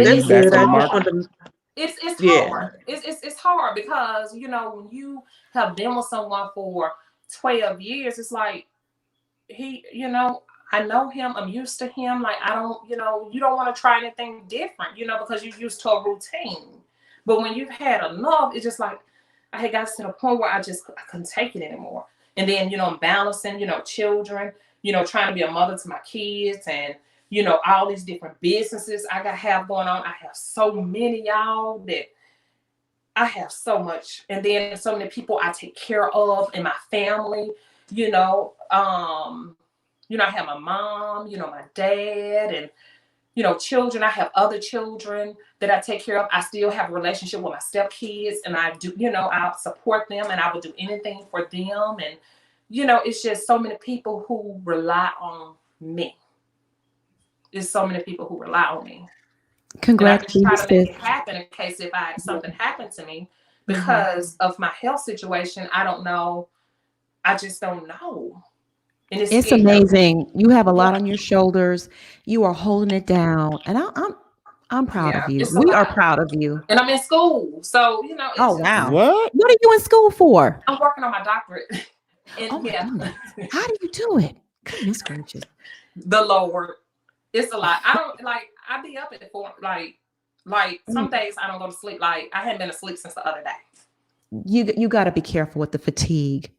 it's hard. It's hard because when you have been with someone for 12 years, it's like I know him, I'm used to him. Like I don't, you don't want to try anything different, because you're used to a routine. But when you've had enough, it's just like I had got to the point where I couldn't take it anymore. And then I'm balancing, children, trying to be a mother to my kids and all these different businesses I have going on. I have so many, y'all, that I have so much. And then so many people I take care of in my family, I have my mom, my dad, and, children. I have other children that I take care of. I still have a relationship with my stepkids, and I do, I'll support them and I will do anything for them. And, it's just so many people who rely on me. There's so many people who rely on me. Congratulations. And I just try to make it happen in case if something happened to me because of my health situation. I don't know. I just don't know. And it's amazing. You have a lot on your shoulders. You are holding it down, and I'm proud of you. We are proud of you. And I'm in school, so oh wow! What are you in school for? I'm working on my doctorate. And how do you do it? Goodness gracious! The Lord, it's a lot. I don't like. I be up at 4. Like some days I don't go to sleep. Like I hadn't been asleep since the other day. You got to be careful with the fatigue.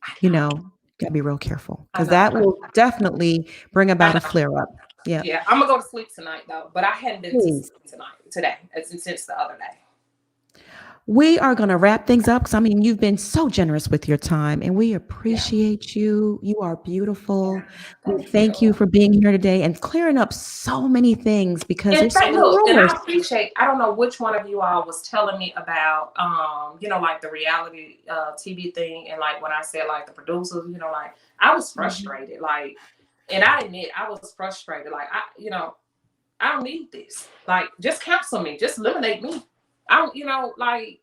Got to be real careful because that will definitely bring about a flare up. Yeah. I'm gonna go to sleep tonight though, but I hadn't been to sleep today since the other day. We are going to wrap things up because I mean, you've been so generous with your time and we appreciate you. You are beautiful. We thank you for being here today and clearing up so many things because And there's so many look, and rumors. I appreciate. I don't know which one of you all was telling me about, like the reality TV thing, and like when I said like the producers, like I was frustrated, like, and I admit I was frustrated, like I don't need this, like just cancel me, just eliminate me. I don't, like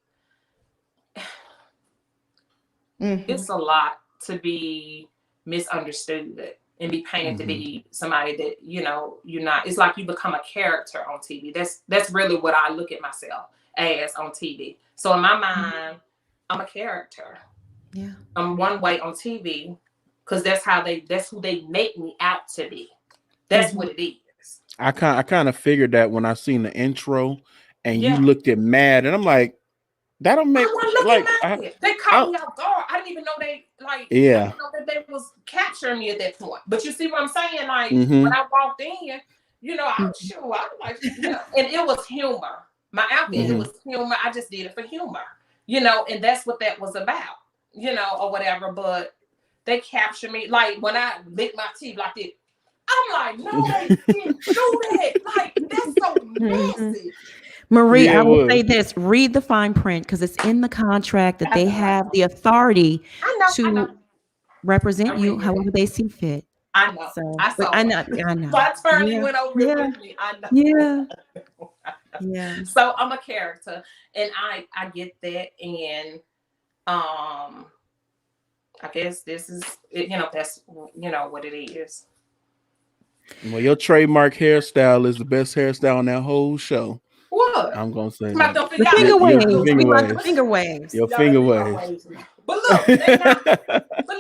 it's a lot to be misunderstood and be painted to be somebody that you're not. It's like you become a character on TV. That's really what I look at myself as on TV. So in my mind, I'm a character. Yeah, I'm one way on TV because that's who they make me out to be. That's what it is. I kind of figured that when I seen the intro and you looked at mad, and I'm like, that don't make like they caught me off guard. I didn't even know they I didn't know that they was capturing me at that point. But you see what I'm saying? Like when I walked in, I was sure I was like, and it was humor. My outfit, it was humor. I just did it for humor, and that's what that was about, or whatever. But they captured me. Like when I licked my teeth like this, I'm like, no, they didn't do that. Like that's so messy. Marie, I will say this: read the fine print because it's in the contract that they have the authority to represent you however they see fit. I know. So, I know. So I turned and went over it with me. I know. Yeah. So I'm a character, and I get that, and I guess this is that's what it is. Well, your trademark hairstyle is the best hairstyle on that whole show. What? I'm gonna say the finger waves. Finger waves. Your finger waves. But look, listen,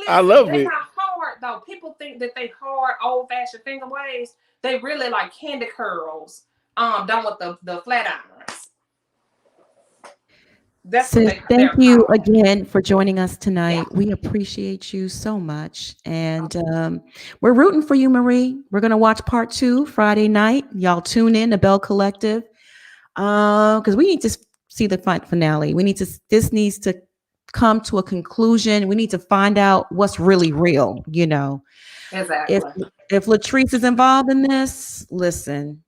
I love they're it. not hard though. People think that they hard, old-fashioned finger waves. They really like candy curls, done with the flat irons. Sis, thank you again for joining us tonight. We appreciate you so much. And we're rooting for you, Marie. We're going to watch part 2 Friday night. Y'all tune in to Belle Collective because we need to see the finale. This needs to come to a conclusion. We need to find out what's really real, Exactly. If Latrice is involved in this, listen,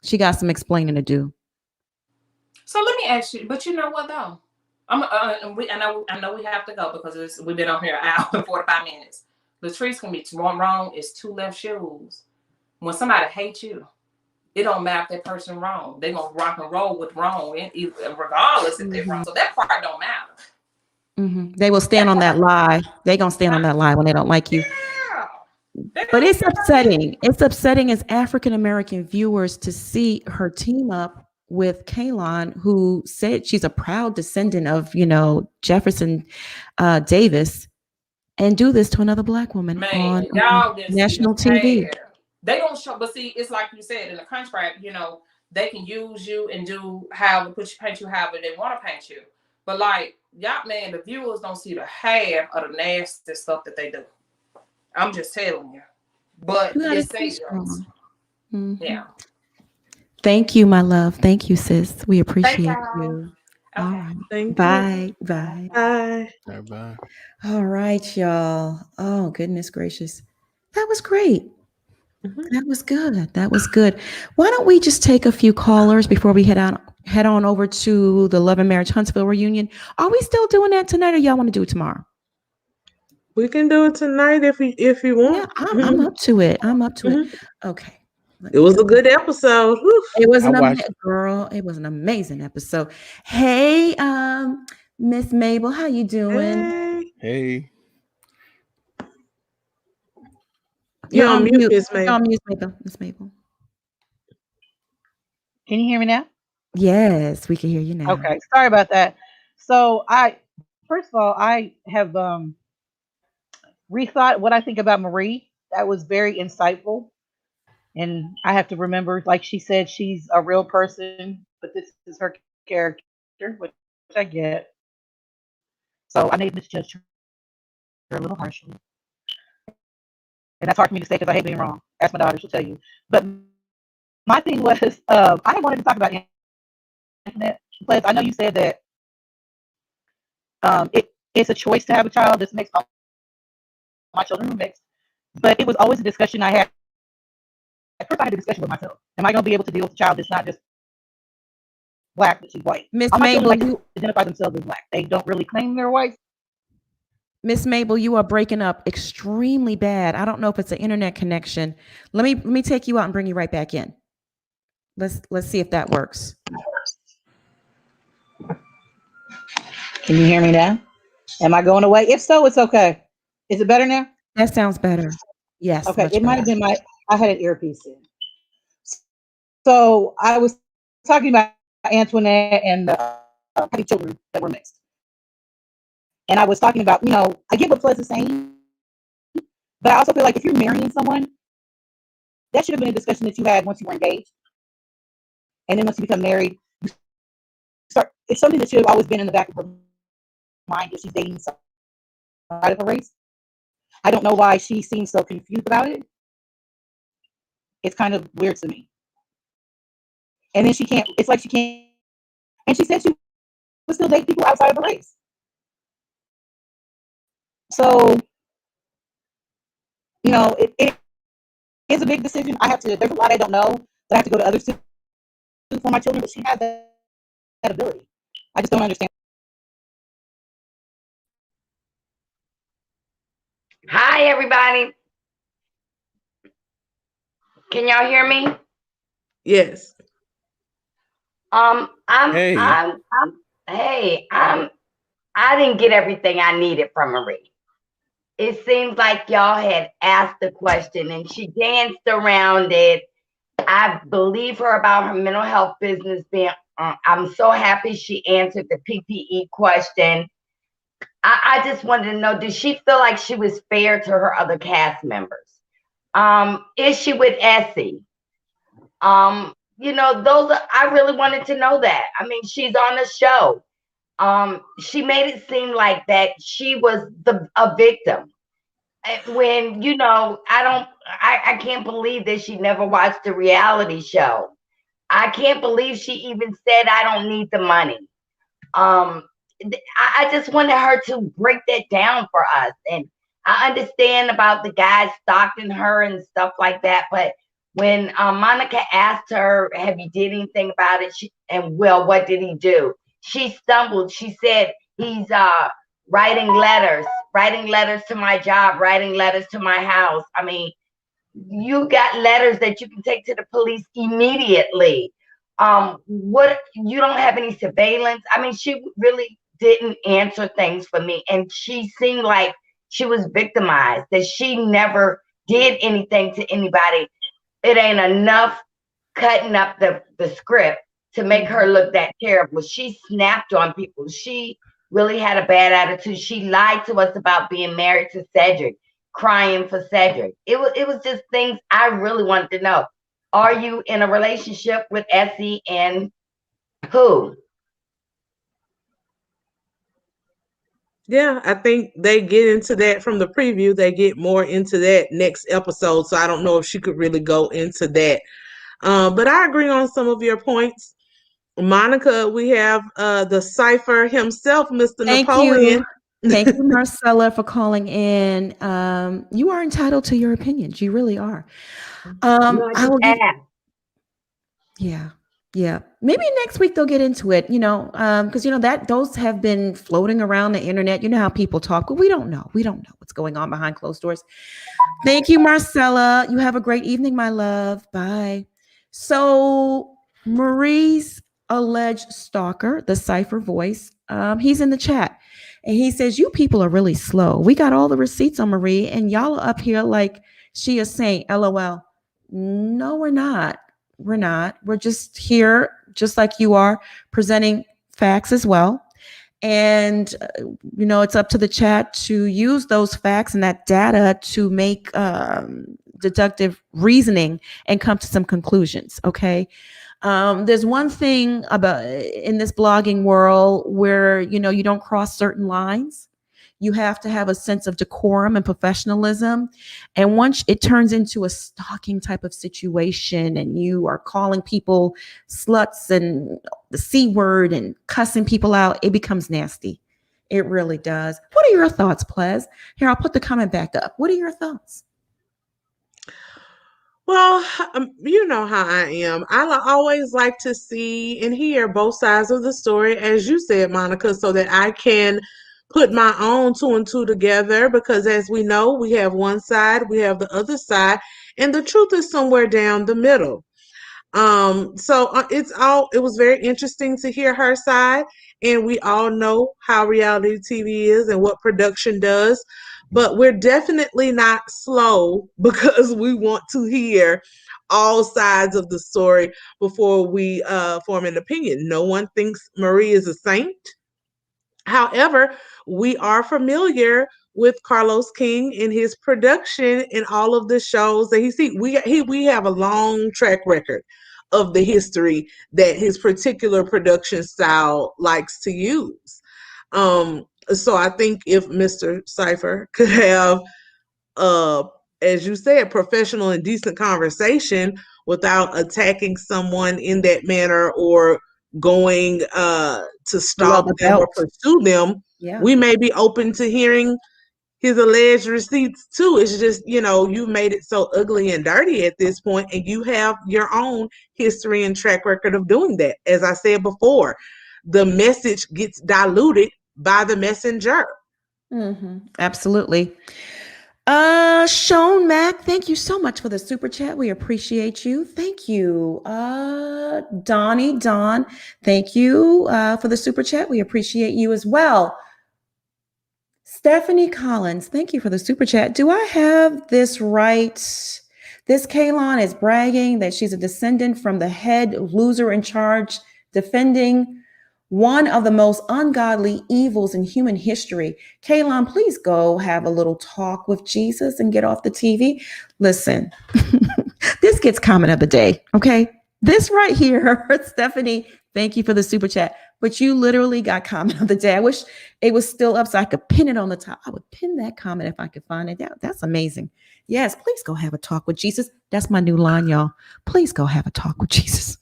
she got some explaining to do. So let me ask you, but you know what though? I know we have to go because we've been on here an hour and 45 minutes. Latrice can be wrong is 2 left shoes. When somebody hates you, it don't matter if that person wrong. They're gonna rock and roll with wrong, regardless if they're wrong. So that part don't matter. They will stand on that lie. They're gonna stand on that lie when they don't like you. But it's upsetting. It's upsetting as African American viewers to see her team up with Kaylon, who said she's a proud descendant of, Jefferson Davis, and do this to another Black woman on national TV. They don't show, but see, it's like you said in the contract, they can use you and do paint you however they want to paint you. But like, the viewers don't see the half of the nasty stuff that they do. I'm just telling you. But it's sales. Yeah. Thank you, my love. Thank you, sis. We appreciate you. Okay. All right. Thank Bye. you. Bye. Bye. Bye. All right, y'all. Oh, goodness gracious. That was great. That was good. That was good. Why don't we just take a few callers before we head on over to the Love and Marriage Huntsville reunion? Are we still doing that tonight, or y'all want to do it tomorrow? We can do it tonight if you want. Yeah, I'm up to it. It. Okay. It was a good episode. Whew. It was It was an amazing episode. Hey, Miss Mabel, how you doing? Hey. You're on mute, Miss Mabel. You're on mute, Miss Mabel. Can you hear me now? Yes, we can hear you now. Okay, sorry about that. So first of all, I have rethought what I think about Marie. That was very insightful. And I have to remember, like she said, she's a real person, but this is her character, which I get. So I may misjudge her a little harshly. And that's hard for me to say because I hate being wrong. Ask my daughter, she'll tell you. But my thing was, I wanted to talk about internet. But I know you said that It's a choice to have a child that's mixed. All my children are mixed, but it was always a discussion I had. At first, I had a discussion with myself. Am I going to be able to deal with a child that's not just black, but she's white? Miss All my Mabel, children like to identify themselves as black. They don't really claim they're white. Miss Mabel, you are breaking up extremely bad. I don't know if it's an internet connection. Let me take you out and bring you right back in. Let's see if that works. Can you hear me now? Am I going away? If so, it's okay. Is it better now? That sounds better. Yes. Okay. It might have been I had an earpiece in. So I was talking about Antoinette and the children that were mixed. And I was talking about, I get what Plus is saying, but I also feel like if you're marrying someone, that should have been a discussion that you had once you were engaged. And then once you become married, it's something that should have always been in the back of her mind if she's dating somebody of a race. I don't know why she seems so confused about it. It's kind of weird to me. And then it's like she can't, and she said she would still date people outside of her race. So, it is a big decision. There's a lot I don't know that I have to go to others to for my children, but she has that ability. I just don't understand. Hi, everybody. Can y'all hear me? Yes. I didn't get everything I needed from Marie. It seems like y'all had asked the question and she danced around it. I believe her about her mental health business being, I'm so happy she answered the PPE question. I just wanted to know, did she feel like she was fair to her other cast members? Is she with Essie? I really wanted to know that. I mean, she's on the show. She made it seem like that she was a victim. When, I can't believe that she never watched the reality show. I can't believe she even said, I don't need the money. I just wanted her to break that down for us. And I understand about the guys stalking her and stuff like that. But when Monica asked her, have you did anything about it? What did he do? She stumbled. She said, he's writing letters to my job, writing letters to my house. I mean, you got letters that you can take to the police immediately. You don't have any surveillance? I mean, she really didn't answer things for me. And she seemed like she was victimized, that she never did anything to anybody. It ain't enough cutting up the script to make her look that terrible. She snapped on people. She really had a bad attitude. She lied to us about being married to Cedric, crying for Cedric. It was just things I really wanted to know. Are you in a relationship with Essie and who? Yeah, I think they get into that from the preview. They get more into that next episode. So I don't know if she could really go into that. But I agree on some of your points. Monica, we have the cipher himself, Mr. Napoleon. Thank you, Marcella, for calling in. You are entitled to your opinions. You really are. Yeah. Maybe next week they'll get into it, because that those have been floating around the internet. You know how people talk, but we don't know. We don't know what's going on behind closed doors. Thank you, Marcella. You have a great evening, my love. Bye. So Marie's alleged stalker, the cipher voice, he's in the chat. And he says, you people are really slow. We got all the receipts on Marie, and y'all are up here like she is saying, LOL. No, we're not. We're not. We're just here, just like you are, presenting facts as well. And, it's up to the chat to use those facts and that data to make deductive reasoning and come to some conclusions. Okay. There's one thing about in this blogging world where, you don't cross certain lines. You have to have a sense of decorum and professionalism. And once it turns into a stalking type of situation and you are calling people sluts and the C word and cussing people out, it becomes nasty. It really does. What are your thoughts, Plez? Here, I'll put the comment back up. What are your thoughts? Well, you know how I am. Always like to see and hear both sides of the story, as you said, Monica, so that I can put my own two and two together. Because as we know, we have one side, we have the other side, and the truth is somewhere down the middle. It was very interesting to hear her side, and we all know how reality TV is and what production does, but we're definitely not slow because we want to hear all sides of the story before we form an opinion. No one thinks Marie is a saint. However, we are familiar with Carlos King and his production and all of the shows that we have a long track record of the history that his particular production style likes to use. So I think if Mr. Cypher could have as you said, professional and decent conversation without attacking someone in that manner or going to stalk them or pursue them, we may be open to hearing his alleged receipts too. It's just, you made it so ugly and dirty at this point, and you have your own history and track record of doing that. As I said before, the message gets diluted by the messenger. Mm-hmm. Absolutely. Sean Mack, thank you so much for the super chat. We appreciate you. Thank you. Don, thank you for the super chat. We appreciate you as well. Stephanie Collins, thank you for the super chat. Do I have this right? This Kaylon is bragging that she's a descendant from the head loser in charge, defending one of the most ungodly evils in human history. Kaylon, please go have a little talk with Jesus and get off the TV. Listen, this gets comment of the day, okay? This right here, Stephanie, thank you for the super chat. But you literally got comment of the day. I wish it was still up so I could pin it on the top. I would pin that comment if I could find it. That's amazing. Yes, please go have a talk with Jesus. That's my new line, y'all. Please go have a talk with Jesus.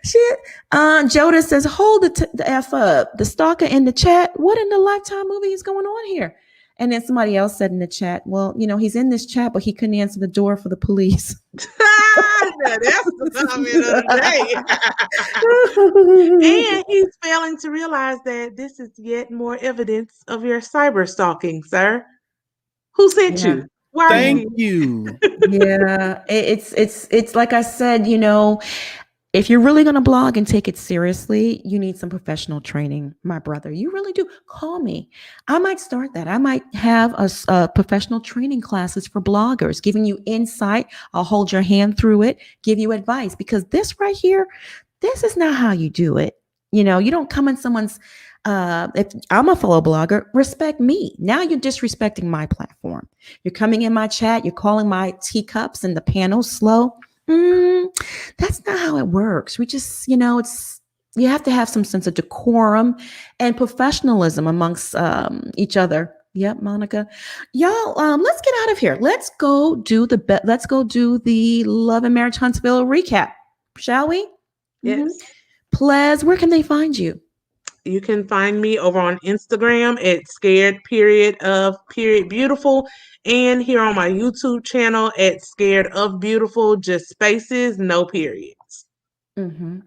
Shit. Joda says, hold the F up. The stalker in the chat. What in the Lifetime movie is going on here? And then somebody else said in the chat, well, he's in this chat, but he couldn't answer the door for the police. That's the comment of the day. And he's failing to realize that this is yet more evidence of your cyber stalking, sir. Who sent you? Why Thank you. Yeah, it's like I said, if you're really going to blog and take it seriously, you need some professional training, my brother. You really do. Call me. I might start that. I might have a professional training classes for bloggers, giving you insight. I'll hold your hand through it, give you advice, because this right here, this is not how you do it. You don't come in someone's, if I'm a fellow blogger, respect me. Now you're disrespecting my platform. You're coming in my chat. You're calling my teacups and the panel slow. That's not how it works. We just, you have to have some sense of decorum and professionalism amongst each other. Yep, Monica. Y'all, let's get out of here. Let's go do the Love and Marriage Huntsville recap, shall we? Yes. Mm-hmm. Plez, where can they find you? You can find me over on Instagram at scared_of_beautiful, and here on my YouTube channel at Scared of Beautiful, just spaces, no periods. Mm-hmm.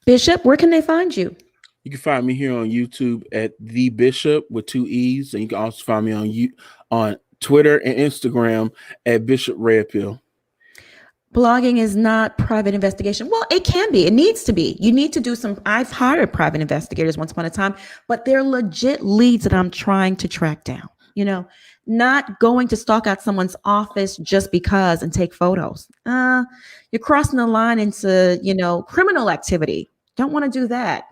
Bishop, where can they find you? You can find me here on YouTube at The Bishop with 2 E's, and you can also find me on Twitter and Instagram at Bishop Red Pill. Blogging is not private investigation. Well, it can be. It needs to be. You need to do I've hired private investigators once upon a time, but they're legit leads that I'm trying to track down. Not going to stalk out someone's office just because and take photos. You're crossing the line into, criminal activity. Don't want to do that,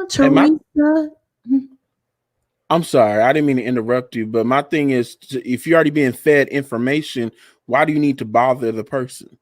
Teresa. I'm sorry, I didn't mean to interrupt you, but my thing is, if you're already being fed information, why do you need to bother the person?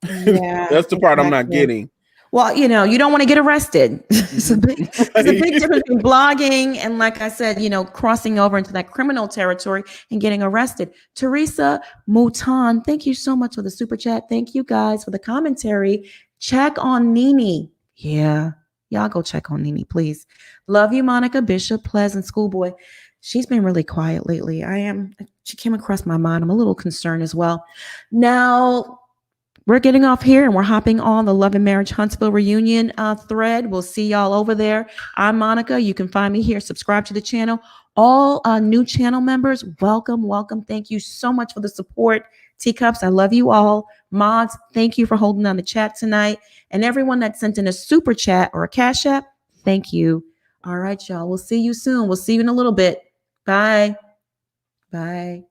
Yeah, that's the part I'm not getting. Well, you don't want to get arrested. It's a big difference between blogging and, like I said, crossing over into that criminal territory and getting arrested. Teresa Mouton, thank you so much for the super chat. Thank you guys for the commentary. Check on Nene. Yeah. Y'all go check on Nene, please. Love you, Monica Bishop, Pleasant Schoolboy. She's been really quiet lately. She came across my mind. I'm a little concerned as well. Now, we're getting off here and we're hopping on the Love and Marriage Huntsville reunion thread. We'll see y'all over there. I'm Monica. You can find me here. Subscribe to the channel. All new channel members, welcome. Thank you so much for the support. Teacups, I love you all. Mods, thank you for holding down the chat tonight. And everyone that sent in a super chat or a cash app, thank you. All right, y'all. We'll see you soon. We'll see you in a little bit. Bye. Bye.